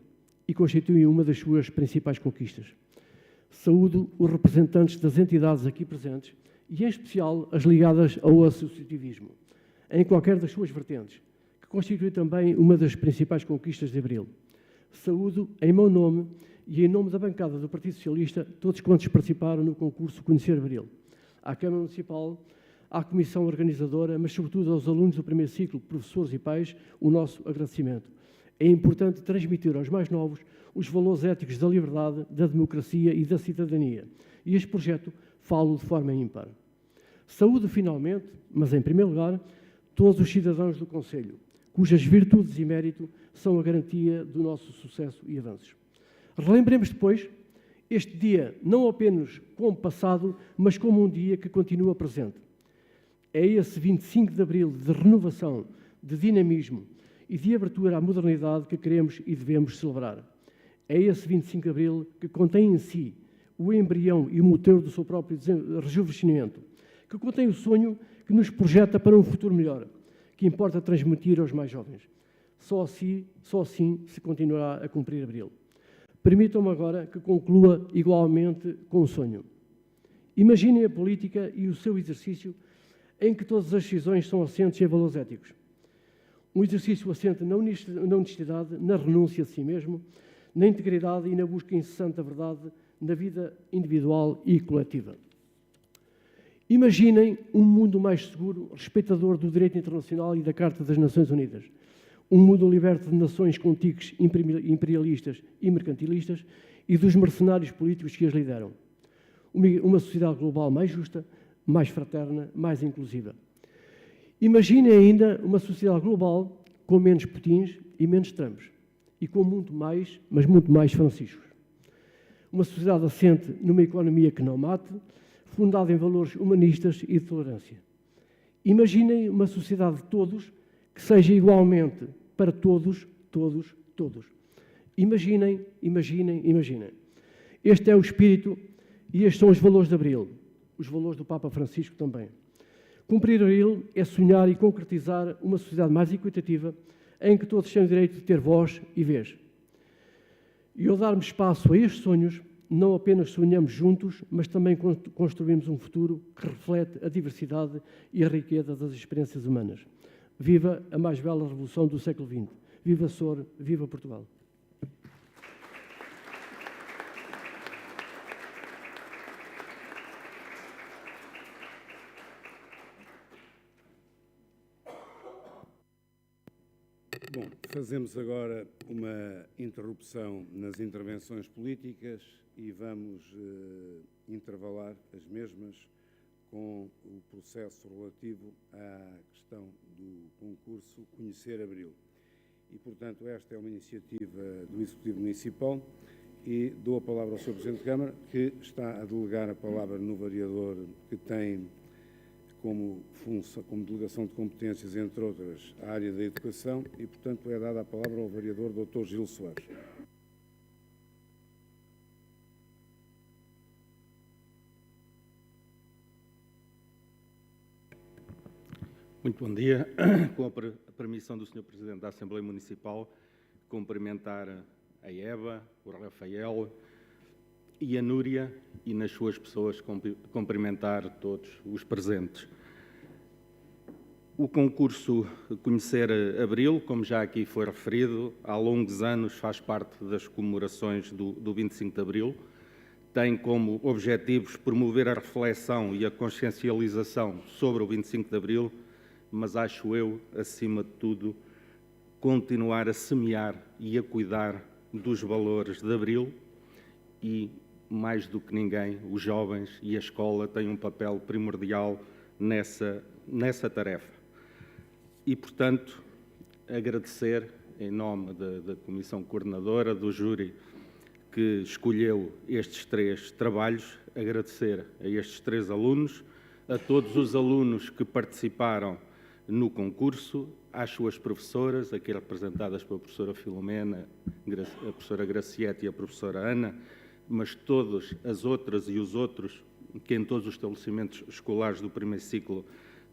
e constituem uma das suas principais conquistas. Saúdo os representantes das entidades aqui presentes e, em especial, as ligadas ao associativismo, em qualquer das suas vertentes, que constitui também uma das principais conquistas de Abril. Saúdo, em meu nome e em nome da bancada do Partido Socialista, todos quantos participaram no concurso Conhecer Abril, à Câmara Municipal, à Comissão Organizadora, mas sobretudo aos alunos do primeiro ciclo, professores e pais, o nosso agradecimento. É importante transmitir aos mais novos os valores éticos da liberdade, da democracia e da cidadania. E este projeto falo de forma ímpar. Saúdo, finalmente, mas em primeiro lugar, todos os cidadãos do Conselho, cujas virtudes e mérito são a garantia do nosso sucesso e avanços. Relembremos depois este dia não apenas como passado, mas como um dia que continua presente. É esse 25 de abril de renovação, de dinamismo e de abertura à modernidade que queremos e devemos celebrar. É esse 25 de abril que contém em si o embrião e o motor do seu próprio rejuvenescimento, que contém o sonho que nos projeta para um futuro melhor, que importa transmitir aos mais jovens. Só assim se continuará a cumprir Abril. Permitam-me agora que conclua igualmente com um sonho. Imaginem a política e o seu exercício em que todas as decisões são assentes em valores éticos. Um exercício assente na honestidade, na renúncia de si mesmo, na integridade e na busca incessante da verdade na vida individual e coletiva. Imaginem um mundo mais seguro, respeitador do direito internacional e da Carta das Nações Unidas. Um mundo liberto de nações com tiques imperialistas e mercantilistas e dos mercenários políticos que as lideram. Uma sociedade global mais justa, mais fraterna, mais inclusiva. Imaginem ainda uma sociedade global com menos Putins e menos Trumps e com muito mais, mas muito mais Franciscos. Uma sociedade assente numa economia que não mate, fundada em valores humanistas e de tolerância. Imaginem uma sociedade de todos que seja igualmente para todos, todos, todos. Imaginem, imaginem, imaginem. Este é o espírito e estes são os valores de Abril, os valores do Papa Francisco também. Cumprir Abril é sonhar e concretizar uma sociedade mais equitativa em que todos têm o direito de ter voz e vez. E ao darmos espaço a estes sonhos, não apenas sonhamos juntos, mas também construímos um futuro que reflete a diversidade e a riqueza das experiências humanas. Viva a mais bela revolução do século XX. Viva SOR, viva Portugal. Bom, fazemos agora uma interrupção nas intervenções políticas e vamos intervalar as mesmas com o processo relativo à questão do concurso Conhecer Abril. E, portanto, esta é uma iniciativa do Executivo Municipal e dou a palavra ao Sr. Presidente de Câmara, que está a delegar a palavra no variador que tem como delegação de competências, entre outras, a área da educação e, portanto, é dada a palavra ao variador Dr. Gil Soares. Muito bom dia. Com a permissão do Sr. Presidente da Assembleia Municipal, cumprimentar a Eva, o Rafael e a Núria e, nas suas pessoas, cumprimentar todos os presentes. O concurso Conhecer Abril, como já aqui foi referido, há longos anos faz parte das comemorações do 25 de Abril, tem como objetivos promover a reflexão e a consciencialização sobre o 25 de Abril, mas acho eu, acima de tudo, continuar a semear e a cuidar dos valores de Abril e, mais do que ninguém, os jovens e a escola têm um papel primordial nessa tarefa. E, portanto, agradecer, em nome da Comissão Coordenadora, do júri que escolheu estes 3 trabalhos, agradecer a estes 3 alunos, a todos os alunos que participaram no concurso, às suas professoras, aqui representadas pela professora Filomena, a professora Graciete e a professora Ana, mas todas as outras e os outros que em todos os estabelecimentos escolares do primeiro ciclo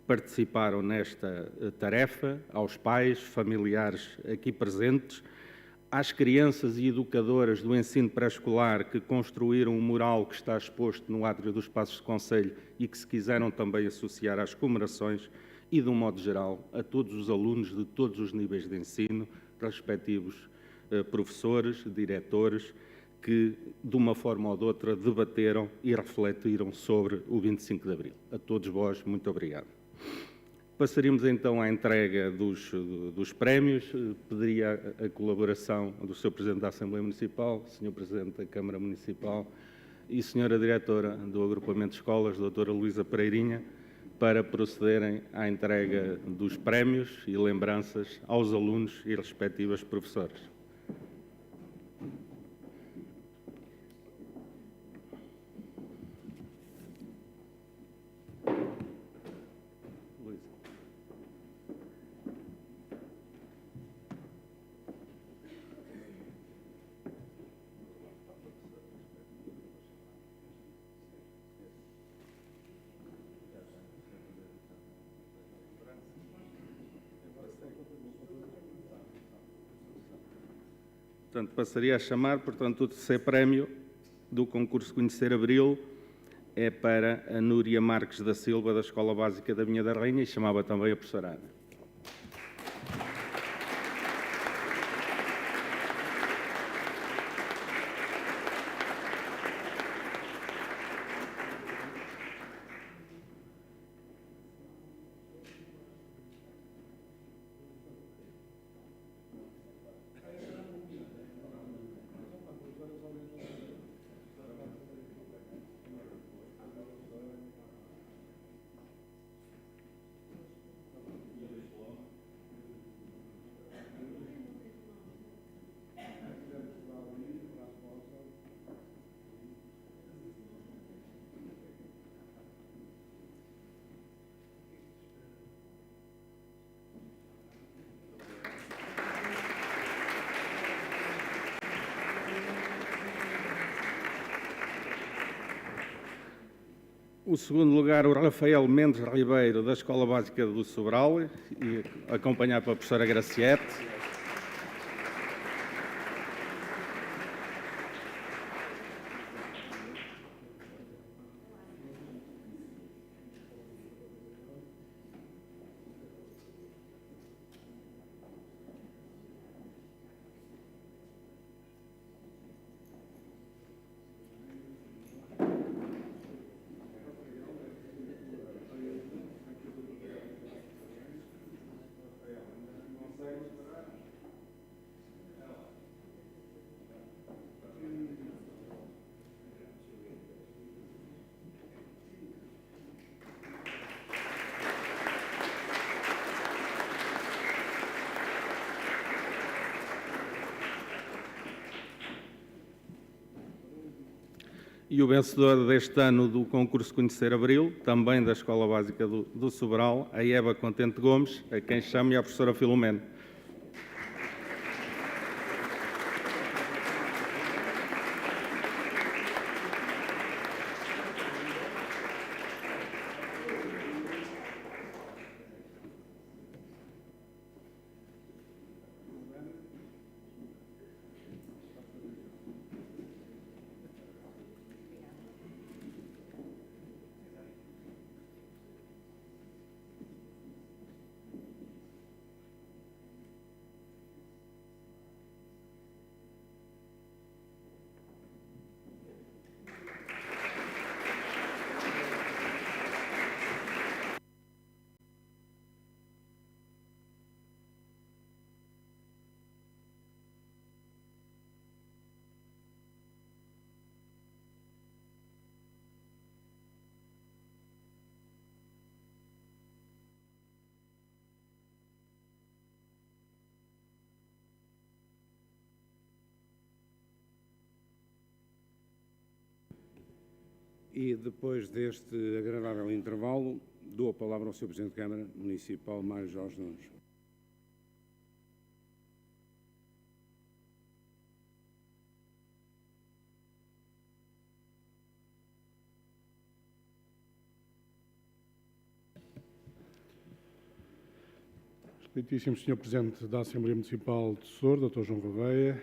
participaram nesta tarefa, aos pais, familiares aqui presentes, às crianças e educadoras do ensino pré-escolar que construíram o mural que está exposto no átrio dos Passos de Conselho e que se quiseram também associar às comemorações, e, de um modo geral, a todos os alunos de todos os níveis de ensino, respectivos professores, diretores, que, de uma forma ou de outra, debateram e refletiram sobre o 25 de Abril. A todos vós, muito obrigado. Passaríamos então à entrega dos prémios. Pediria a colaboração do Sr. Presidente da Assembleia Municipal, Sr. Presidente da Câmara Municipal e Sra. Diretora do Agrupamento de Escolas, Dra. Luísa Pereirinha, para procederem à entrega dos prémios e lembranças aos alunos e respectivas professoras. Portanto, passaria a chamar, portanto, o terceiro prémio do concurso Conhecer Abril é para a Núria Marques da Silva, da Escola Básica da Vinha da Rainha, e chamava também a professora Ana. O segundo lugar, o Rafael Mendes Ribeiro, da Escola Básica do Sobral, e acompanhado pela professora Graciete. E o vencedor deste ano do concurso Conhecer Abril, também da Escola Básica do Sobral, a Eva Contente Gomes, a quem chamo, e a professora Filomena. E depois deste agradável intervalo, dou a palavra ao Sr. Presidente da Câmara Municipal, Mário Jorge Nunes. Excelentíssimo Sr. Presidente da Assembleia Municipal de Sor, Dr. João Gouveia,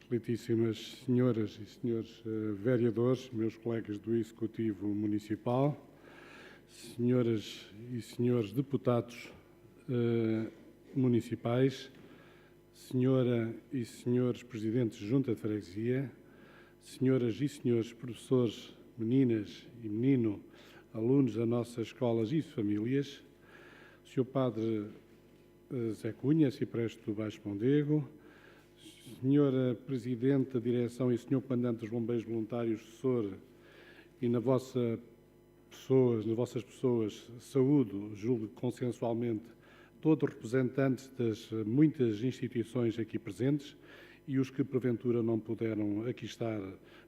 excelentíssimas senhoras e senhores vereadores, meus colegas do Executivo Municipal, senhoras e senhores deputados municipais, senhora e senhores presidentes de Junta de Freguesia, senhoras e senhores professores, meninas e menino, alunos das nossas escolas e famílias, Sr. Padre Zé Cunha, Cipreste do Baixo Mondego, Senhora Presidente da Direção e Senhor Comandante dos Bombeiros Voluntários de Sor, e nas vossas pessoas, saúdo, julgo consensualmente, todos os representantes das muitas instituições aqui presentes e os que porventura não puderam aqui estar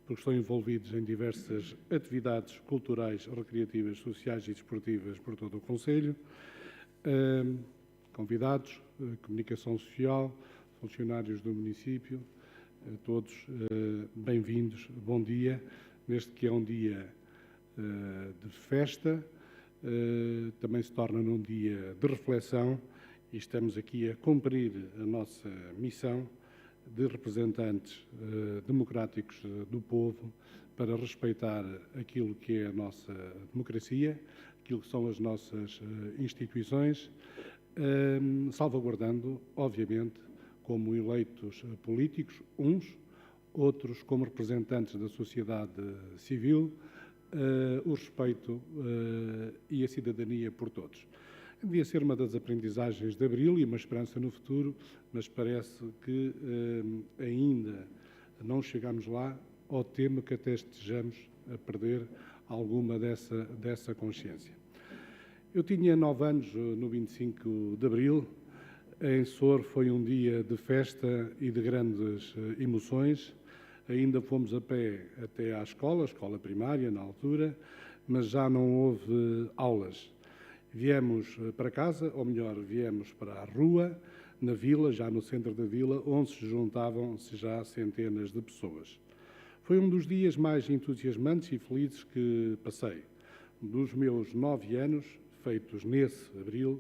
porque estão envolvidos em diversas atividades culturais, recreativas, sociais e desportivas por todo o Conselho, convidados, comunicação social, funcionários do município, todos bem-vindos, bom dia, neste que é um dia de festa, também se torna num dia de reflexão e estamos aqui a cumprir a nossa missão de representantes democráticos do povo para respeitar aquilo que é a nossa democracia, aquilo que são as nossas instituições, salvaguardando, obviamente, como eleitos políticos, uns, outros como representantes da sociedade civil, o respeito e a cidadania por todos. Devia ser uma das aprendizagens de Abril e uma esperança no futuro, mas parece que ainda não chegamos lá, ou temo que até estejamos a perder alguma dessa consciência. Eu tinha 9 anos no 25 de Abril. Em Sor foi um dia de festa e de grandes emoções. Ainda fomos a pé até à escola primária na altura, mas já não houve aulas. Viemos para casa, ou melhor, viemos para a rua, na vila, já no centro da vila, onde se juntavam-se já centenas de pessoas. Foi um dos dias mais entusiasmantes e felizes que passei. Dos meus 9 anos, feitos nesse abril,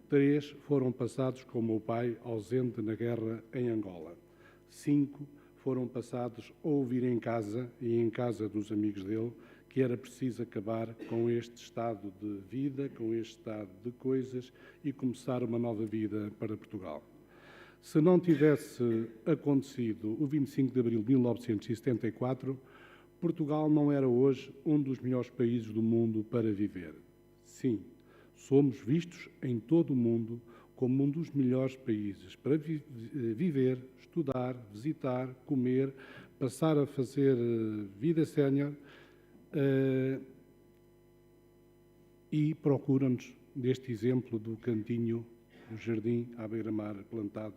3 foram passados com o meu pai ausente na guerra em Angola. 5 foram passados a ouvir em casa e em casa dos amigos dele que era preciso acabar com este estado de vida, com este estado de coisas e começar uma nova vida para Portugal. Se não tivesse acontecido o 25 de abril de 1974, Portugal não era hoje um dos melhores países do mundo para viver. Sim, somos vistos em todo o mundo como um dos melhores países para viver, estudar, visitar, comer, passar a fazer vida sénior e procuram-nos deste exemplo do cantinho, do jardim à beira-mar plantado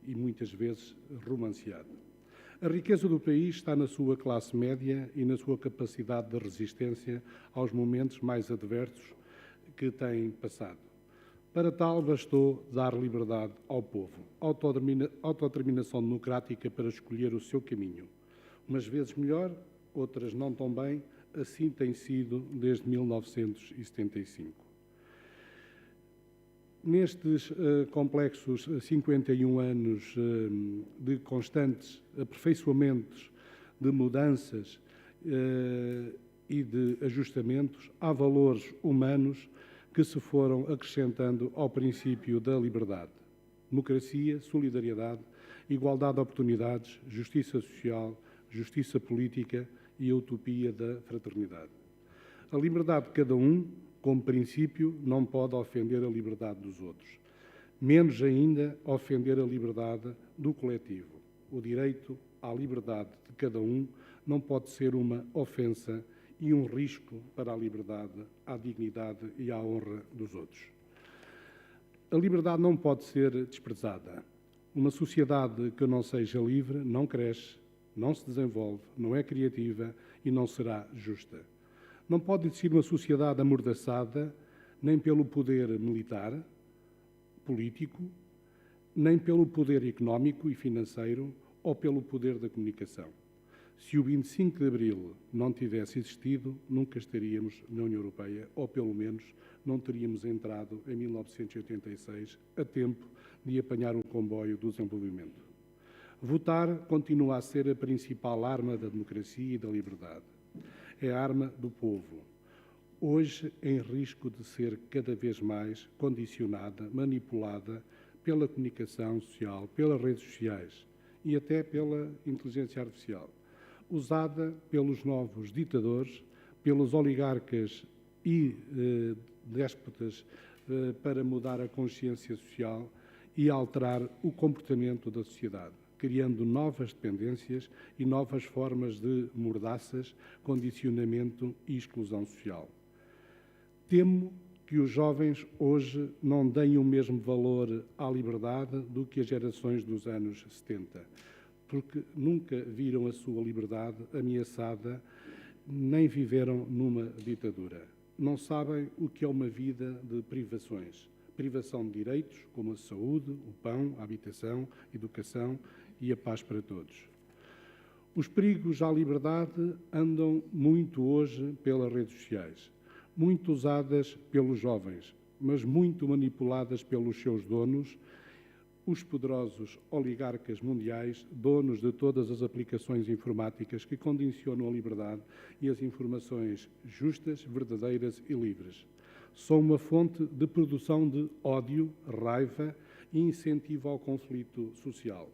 e muitas vezes romanceado. A riqueza do país está na sua classe média e na sua capacidade de resistência aos momentos mais adversos que tem passado. Para tal, bastou dar liberdade ao povo, autodeterminação democrática para escolher o seu caminho. Umas vezes melhor, outras não tão bem, assim tem sido desde 1975. Nestes complexos 51 anos de constantes aperfeiçoamentos, de mudanças e de ajustamentos, há valores humanos que se foram acrescentando ao princípio da liberdade. Democracia, solidariedade, igualdade de oportunidades, justiça social, justiça política e a utopia da fraternidade. A liberdade de cada um, como princípio, não pode ofender a liberdade dos outros. Menos ainda ofender a liberdade do coletivo. O direito à liberdade de cada um não pode ser uma ofensa e um risco para a liberdade, à dignidade e à honra dos outros. A liberdade não pode ser desprezada. Uma sociedade que não seja livre não cresce, não se desenvolve, não é criativa e não será justa. Não pode existir uma sociedade amordaçada nem pelo poder militar, político, nem pelo poder económico e financeiro ou pelo poder da comunicação. Se o 25 de Abril não tivesse existido, nunca estaríamos na União Europeia, ou pelo menos não teríamos entrado em 1986 a tempo de apanhar o comboio do desenvolvimento. Votar continua a ser a principal arma da democracia e da liberdade. É a arma do povo, hoje em risco de ser cada vez mais condicionada, manipulada pela comunicação social, pelas redes sociais e até pela inteligência artificial, usada pelos novos ditadores, pelos oligarcas e déspotas para mudar a consciência social e alterar o comportamento da sociedade, criando novas dependências e novas formas de mordaças, condicionamento e exclusão social. Temo que os jovens hoje não deem o mesmo valor à liberdade do que as gerações dos anos 70, porque nunca viram a sua liberdade ameaçada, nem viveram numa ditadura. Não sabem o que é uma vida de privações. Privação de direitos, como a saúde, o pão, a habitação, a educação e a paz para todos. Os perigos à liberdade andam muito hoje pelas redes sociais, muito usadas pelos jovens, mas muito manipuladas pelos seus donos, os poderosos oligarcas mundiais, donos de todas as aplicações informáticas que condicionam a liberdade e as informações justas, verdadeiras e livres. São uma fonte de produção de ódio, raiva e incentivo ao conflito social.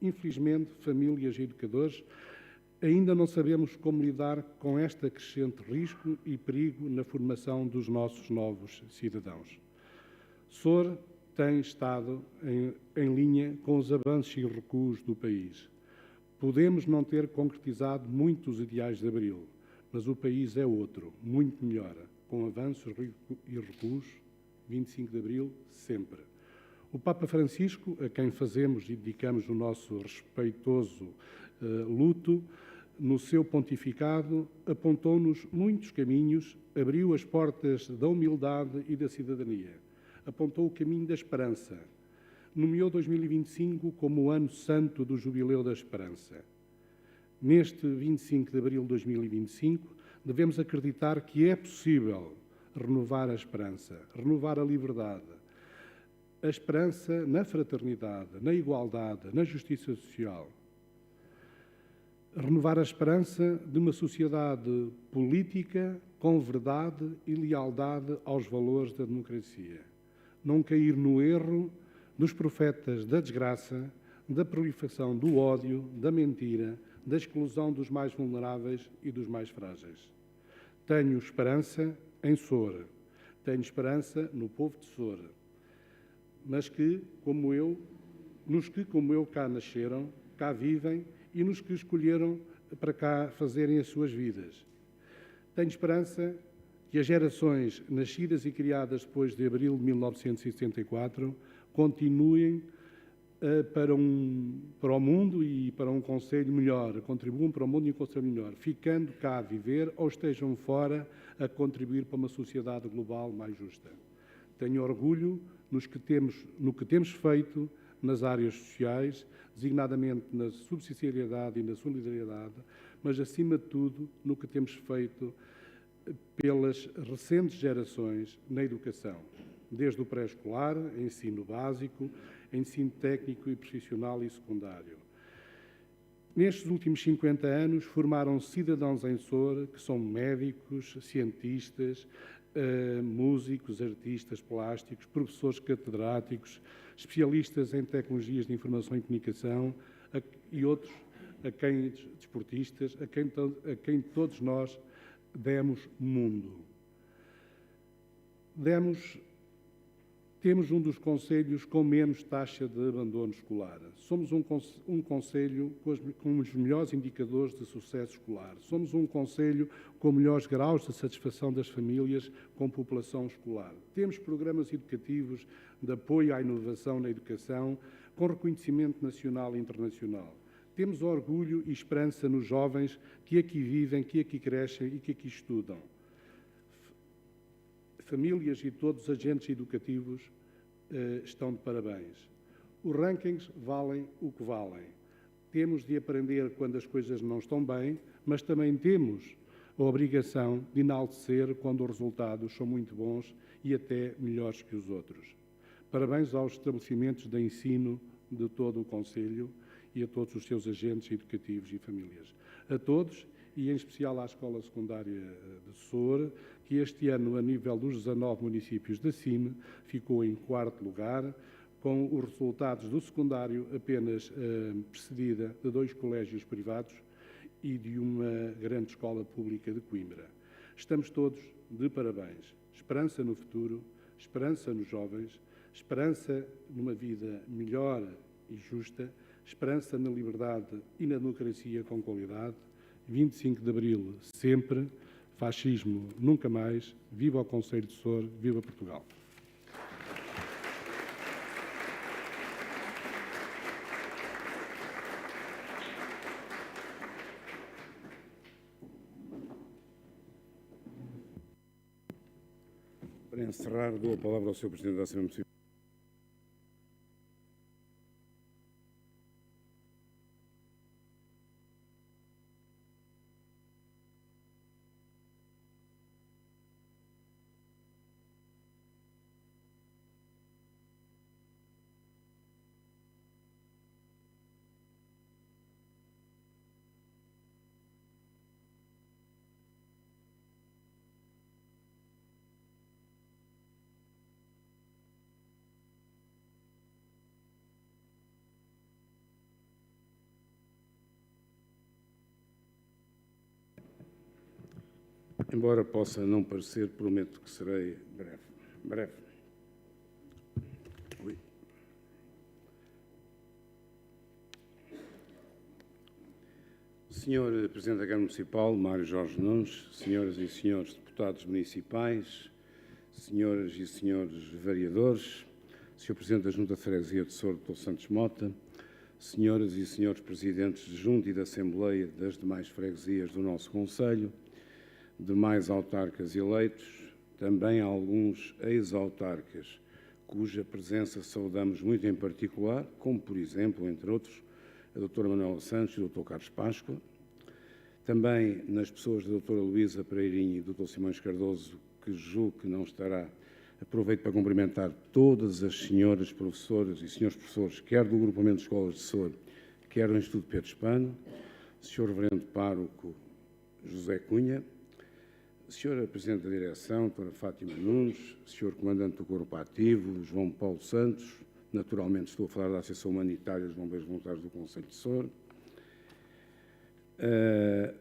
Infelizmente, famílias e educadores ainda não sabemos como lidar com este crescente risco e perigo na formação dos nossos novos cidadãos. SOR tem estado em linha com os avanços e recuos do país. Podemos não ter concretizado muitos ideais de Abril, mas o país é outro, muito melhor, com avanços e recuos, 25 de Abril, sempre. O Papa Francisco, a quem fazemos e dedicamos o nosso respeitoso luto, no seu pontificado, apontou-nos muitos caminhos, abriu as portas da humildade e da cidadania, apontou o caminho da esperança, nomeou 2025 como o ano santo do Jubileu da Esperança. Neste 25 de abril de 2025, Devemos acreditar que é possível renovar a esperança, renovar a liberdade, a esperança na fraternidade, na igualdade, na justiça social. Renovar a esperança de uma sociedade política com verdade e lealdade aos valores da democracia. Não cair no erro dos profetas da desgraça, da proliferação do ódio, da mentira, da exclusão dos mais vulneráveis e dos mais frágeis. Tenho esperança em Soura, tenho esperança no povo de Soura, mas que, como eu, cá nasceram, cá vivem e nos que escolheram para cá fazerem as suas vidas. Tenho esperança que as gerações nascidas e criadas depois de abril de 1974 continuem para o mundo e para um concelho melhor, contribuam para o mundo e um concelho melhor, ficando cá a viver ou estejam fora a contribuir para uma sociedade global mais justa. Tenho orgulho no que temos feito nas áreas sociais, designadamente na subsidiariedade e na solidariedade, mas, acima de tudo, no que temos feito pelas recentes gerações na educação, desde o pré-escolar, ensino básico, ensino técnico e profissional e secundário. Nestes últimos 50 anos, formaram-se cidadãos em Soura que são médicos, cientistas, músicos, artistas plásticos, professores catedráticos, especialistas em tecnologias de informação e comunicação e outros, desportistas, a quem todos nós demos mundo. Temos um dos concelhos com menos taxa de abandono escolar. Somos um concelho com os melhores indicadores de sucesso escolar. Somos um concelho com melhores graus de satisfação das famílias com população escolar. Temos programas educativos de apoio à inovação na educação com reconhecimento nacional e internacional. Temos orgulho e esperança nos jovens que aqui vivem, que aqui crescem e que aqui estudam. Famílias e todos os agentes educativos estão de parabéns. Os rankings valem o que valem. Temos de aprender quando as coisas não estão bem, mas também temos a obrigação de enaltecer quando os resultados são muito bons e até melhores que os outros. Parabéns aos estabelecimentos de ensino de todo o Concelho e a todos os seus agentes educativos e famílias. A todos, e em especial à Escola Secundária de Soura, que este ano, a nível dos 19 municípios da CIM, ficou em 4º lugar, com os resultados do secundário apenas precedida de 2 colégios privados e de uma grande escola pública de Coimbra. Estamos todos de parabéns. Esperança no futuro, esperança nos jovens, esperança numa vida melhor e justa, esperança na liberdade e na democracia com qualidade. 25 de Abril sempre, fascismo nunca mais, viva o Concelho de Soura, viva Portugal. Para encerrar, dou a palavra ao Sr. Presidente da Assembleia Municipal. Embora possa não parecer, prometo que serei breve. Senhor Presidente da Câmara Municipal, Mário Jorge Nunes, senhoras e senhores deputados municipais, senhoras e senhores vereadores, Sr. Presidente da Junta de Freguesia de Soura, Dr. Santos Mota, senhoras e senhores presidentes de Junta e da Assembleia das demais freguesias do nosso Concelho, demais autarcas eleitos, também alguns ex-autarcas, cuja presença saudamos muito em particular, como, por exemplo, entre outros, a doutora Manuela Santos e o Dr. Carlos Páscoa, também nas pessoas da doutora Luísa Pereirinho e do Dr. Simões Cardoso, que julgo que não estará. Aproveito para cumprimentar todas as senhoras professoras e senhores professores, quer do Agrupamento de Escolas de Sor, quer do Instituto Pedro Espano, Sr. Reverendo Pároco José Cunha, Sra. Presidente da Direção, Dra. Fátima Nunes, Sr. Comandante do Corpo Ativo, João Paulo Santos, naturalmente estou a falar da Associação Humanitária dos Bombeiros Voluntários do Conselho de Sor,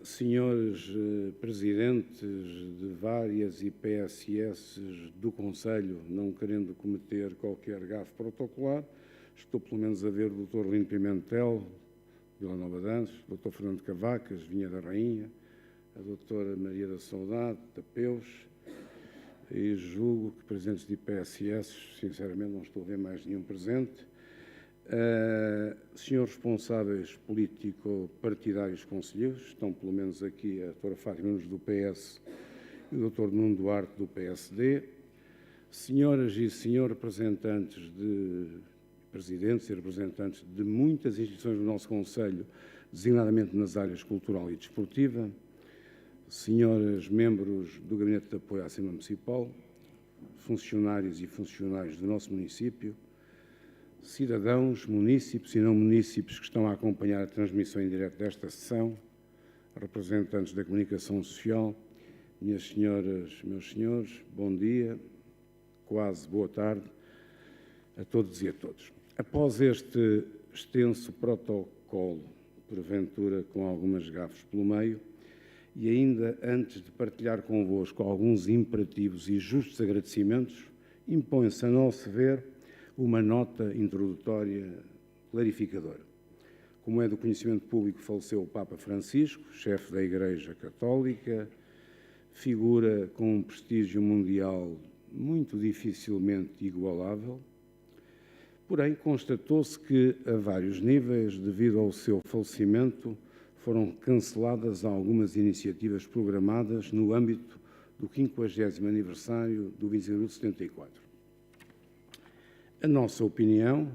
senhores presidentes de várias IPSS do Conselho, não querendo cometer qualquer gafe protocolar, estou pelo menos a ver o Dr. Lino Pimentel, Vila Nova de Anjos, o Dr. Fernando Cavacas, Vinha da Rainha, a doutora Maria da Saudade, Tapeus, e julgo que presentes de IPSS, sinceramente não estou a ver mais nenhum presente. Senhores responsáveis político-partidários conselheiros, estão pelo menos aqui a doutora Fátima Nunes do PS e o Dr. Nuno Duarte do PSD. Senhoras e senhores representantes presidentes e representantes de muitas instituições do nosso Conselho, designadamente nas áreas cultural e desportiva, senhoras membros do Gabinete de Apoio à Assembleia Municipal, funcionários e funcionários do nosso município, cidadãos, munícipes e não munícipes que estão a acompanhar a transmissão em direto desta sessão, representantes da comunicação social, minhas senhoras, meus senhores, bom dia, quase boa tarde a todos e a todos. Após este extenso protocolo, porventura com algumas gafes pelo meio, e ainda antes de partilhar convosco alguns imperativos e justos agradecimentos, impõe-se a nosso ver uma nota introdutória clarificadora. Como é do conhecimento público, faleceu o Papa Francisco, chefe da Igreja Católica, figura com um prestígio mundial muito dificilmente igualável. Porém, constatou-se que, a vários níveis, devido ao seu falecimento, foram canceladas algumas iniciativas programadas no âmbito do 50º aniversário do 25 de abril de 74. A nossa opinião,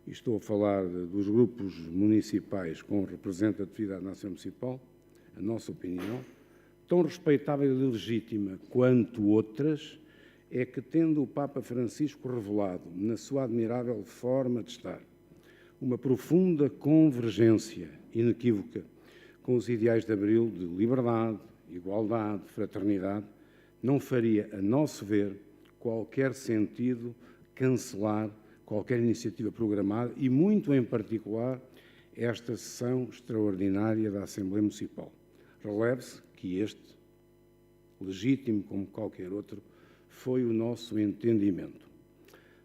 e estou a falar dos grupos municipais com representatividade na Assembleia Municipal, a nossa opinião, tão respeitável e legítima quanto outras, é que, tendo o Papa Francisco revelado, na sua admirável forma de estar, uma profunda convergência inequívoca com os ideais de Abril de liberdade, igualdade, fraternidade, não faria, a nosso ver, qualquer sentido cancelar qualquer iniciativa programada e, muito em particular, esta sessão extraordinária da Assembleia Municipal. Releve-se que este, legítimo como qualquer outro, foi o nosso entendimento.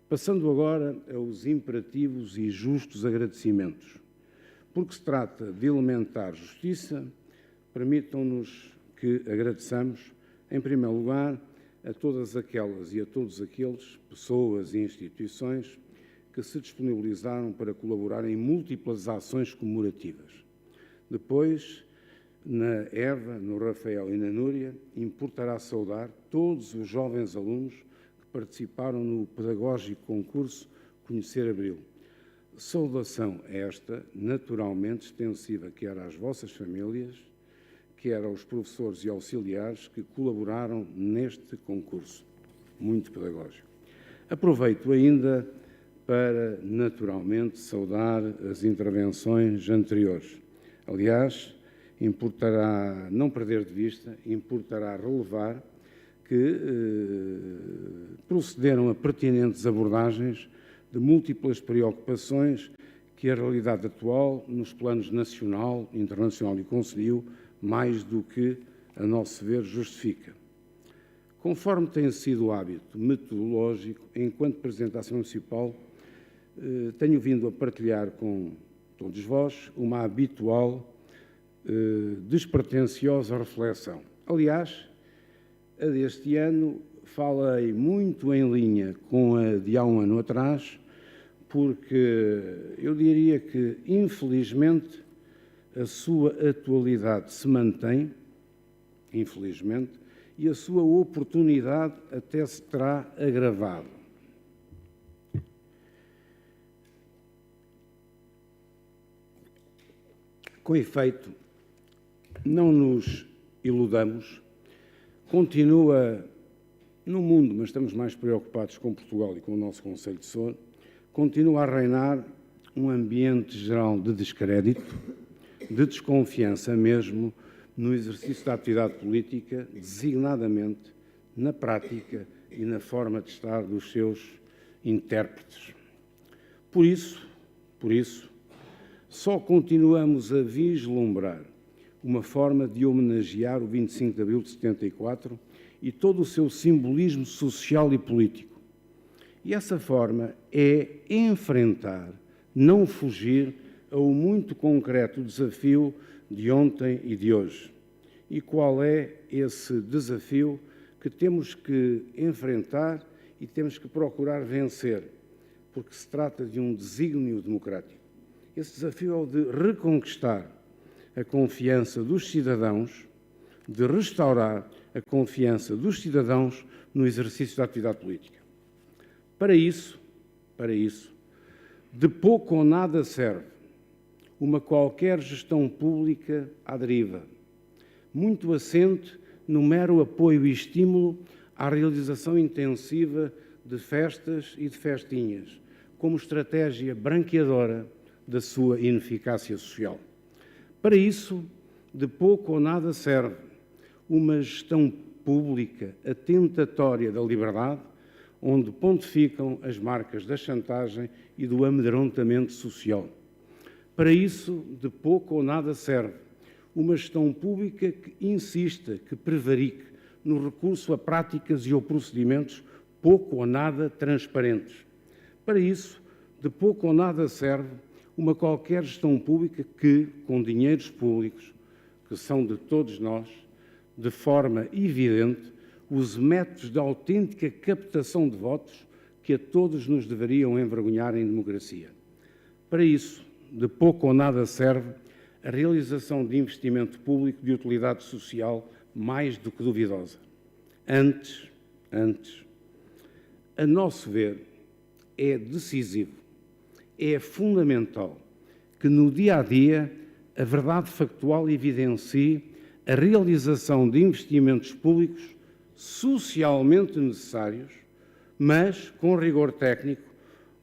Passando agora aos imperativos e justos agradecimentos. Porque se trata de elementar justiça, permitam-nos que agradeçamos, em primeiro lugar, a todas aquelas e a todos aqueles, pessoas e instituições, que se disponibilizaram para colaborar em múltiplas ações comemorativas. Depois, na Eva, no Rafael e na Núria, importará saudar todos os jovens alunos que participaram no pedagógico concurso Conhecer Abril. Saudação esta, naturalmente extensiva, quer às vossas famílias, quer aos professores e auxiliares que colaboraram neste concurso, muito pedagógico. Aproveito ainda para, naturalmente, saudar as intervenções anteriores. Aliás, importará não perder de vista, importará relevar que procederam a pertinentes abordagens de múltiplas preocupações que a realidade atual, nos planos nacional, internacional e concelhio, mais do que, a nosso ver, justifica. Conforme tem sido o hábito metodológico, enquanto Presidente da Assembleia Municipal, tenho vindo a partilhar com todos vós uma habitual, despretensiosa reflexão. Aliás, a deste ano falei muito em linha com a de há um ano atrás, porque eu diria que, infelizmente, a sua atualidade se mantém, infelizmente, e a sua oportunidade até se terá agravado. Com efeito, não nos iludamos, continua no mundo, mas estamos mais preocupados com Portugal e com o nosso Conselho de Sor, continua a reinar um ambiente geral de descrédito, de desconfiança mesmo no exercício da atividade política, designadamente na prática e na forma de estar dos seus intérpretes. Por isso, só continuamos a vislumbrar uma forma de homenagear o 25 de abril de 74 e todo o seu simbolismo social e político. E essa forma é enfrentar, não fugir ao muito concreto desafio de ontem e de hoje. E qual é esse desafio que temos que enfrentar e temos que procurar vencer? Porque se trata de um desígnio democrático. Esse desafio é o de reconquistar a confiança dos cidadãos, de restaurar a confiança dos cidadãos no exercício da atividade política. Para isso, de pouco ou nada serve uma qualquer gestão pública à deriva, muito assente no mero apoio e estímulo à realização intensiva de festas e de festinhas, como estratégia branqueadora da sua ineficácia social. Para isso, de pouco ou nada serve uma gestão pública atentatória da liberdade, onde pontificam as marcas da chantagem e do amedrontamento social. Para isso, de pouco ou nada serve uma gestão pública que insista, que prevarique no recurso a práticas e ou procedimentos pouco ou nada transparentes. Para isso, de pouco ou nada serve uma qualquer gestão pública que, com dinheiros públicos, que são de todos nós, de forma evidente, use métodos de autêntica captação de votos que a todos nos deveriam envergonhar em democracia. Para isso, de pouco ou nada serve a realização de investimento público de utilidade social mais do que duvidosa. Antes, a nosso ver, é decisivo, é fundamental que no dia-a-dia a verdade factual evidencie a realização de investimentos públicos socialmente necessários, mas com rigor técnico,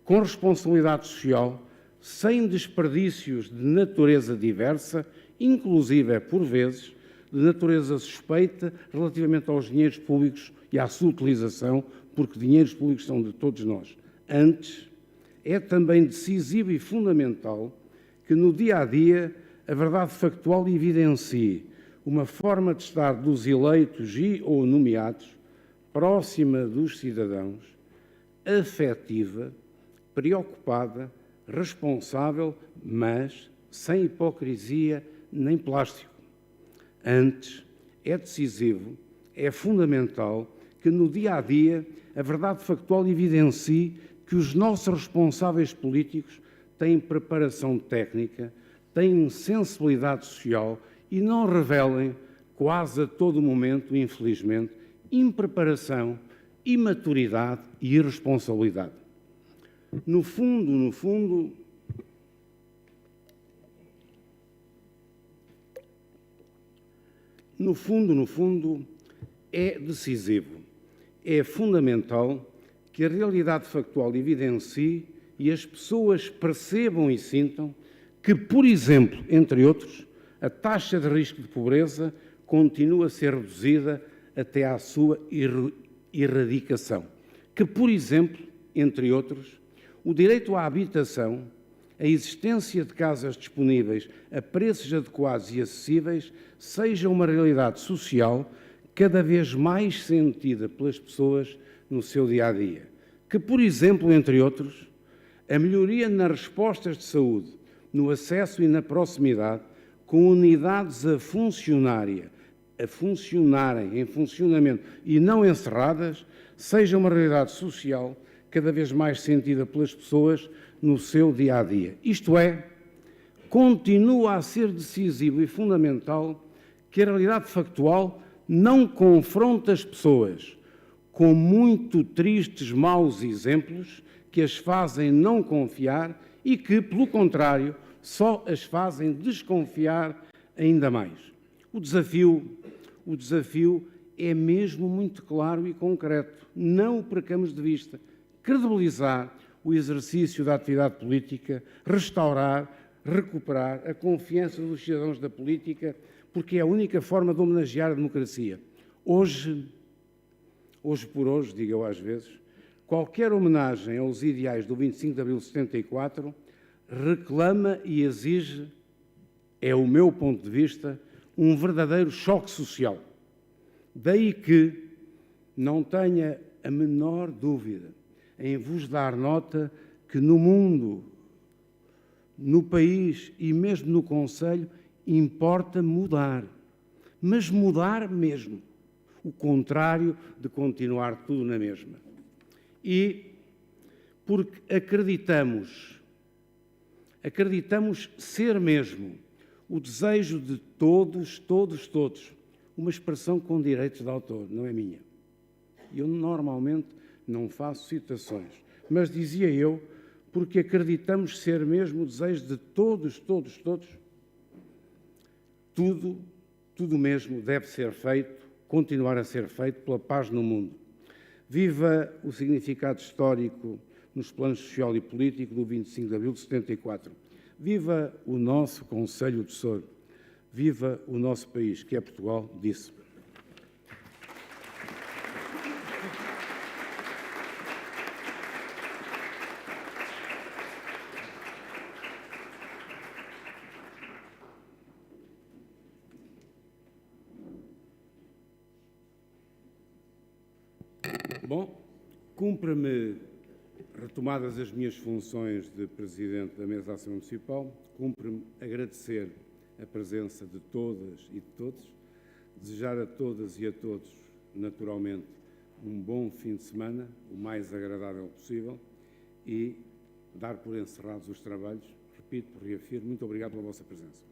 com responsabilidade social, sem desperdícios de natureza diversa, inclusive, por vezes, de natureza suspeita relativamente aos dinheiros públicos e à sua utilização, porque dinheiros públicos são de todos nós. Antes, é também decisivo e fundamental que no dia-a-dia a verdade factual evidencie uma forma de estar dos eleitos e ou nomeados, próxima dos cidadãos, afetiva, preocupada, responsável, mas sem hipocrisia nem plástico. Antes, é decisivo, é fundamental que no dia-a-dia a verdade factual evidencie que os nossos responsáveis políticos têm preparação técnica, têm sensibilidade social e não revelem, quase a todo momento, infelizmente, impreparação, imaturidade e irresponsabilidade. No fundo, é decisivo, é fundamental que a realidade factual evidencie e as pessoas percebam e sintam que, por exemplo, entre outros, a taxa de risco de pobreza continua a ser reduzida até à sua erradicação. Que, por exemplo, entre outros, o direito à habitação, a existência de casas disponíveis a preços adequados e acessíveis, seja uma realidade social cada vez mais sentida pelas pessoas no seu dia-a-dia. Que, por exemplo, entre outros, a melhoria nas respostas de saúde, no acesso e na proximidade, com unidades a funcionarem em funcionamento e não encerradas, seja uma realidade social cada vez mais sentida pelas pessoas no seu dia-a-dia. Isto é, continua a ser decisivo e fundamental que a realidade factual não confronte as pessoas com muito tristes maus exemplos que as fazem não confiar e que, pelo contrário, só as fazem desconfiar ainda mais. O desafio é mesmo muito claro e concreto. Não o percamos de vista. Credibilizar o exercício da atividade política, restaurar, recuperar a confiança dos cidadãos da política, porque é a única forma de homenagear a democracia. Hoje por hoje, digo eu às vezes, qualquer homenagem aos ideais do 25 de abril de 74 reclama e exige, é o meu ponto de vista, um verdadeiro choque social. Daí que não tenha a menor dúvida em vos dar nota que no mundo, no país e mesmo no Conselho importa mudar, mas mudar mesmo. O contrário de continuar tudo na mesma. E porque acreditamos ser mesmo o desejo de todos, uma expressão com direitos de autor, não é minha. Eu normalmente não faço citações, mas dizia eu, porque acreditamos ser mesmo o desejo de todos, tudo mesmo deve ser feito, continuar a ser feito pela paz no mundo. Viva o significado histórico nos planos social e político do 25 de abril de 74. Viva o nosso Conselho de Sor. Viva o nosso país, que é Portugal, disse. Bom, cumpre-me, retomadas as minhas funções de Presidente da Mesa da Assembleia Municipal, cumpre-me agradecer a presença de todas e de todos, desejar a todas e a todos, naturalmente, um bom fim de semana, o mais agradável possível, e dar por encerrados os trabalhos. Repito, reafirmo, muito obrigado pela vossa presença.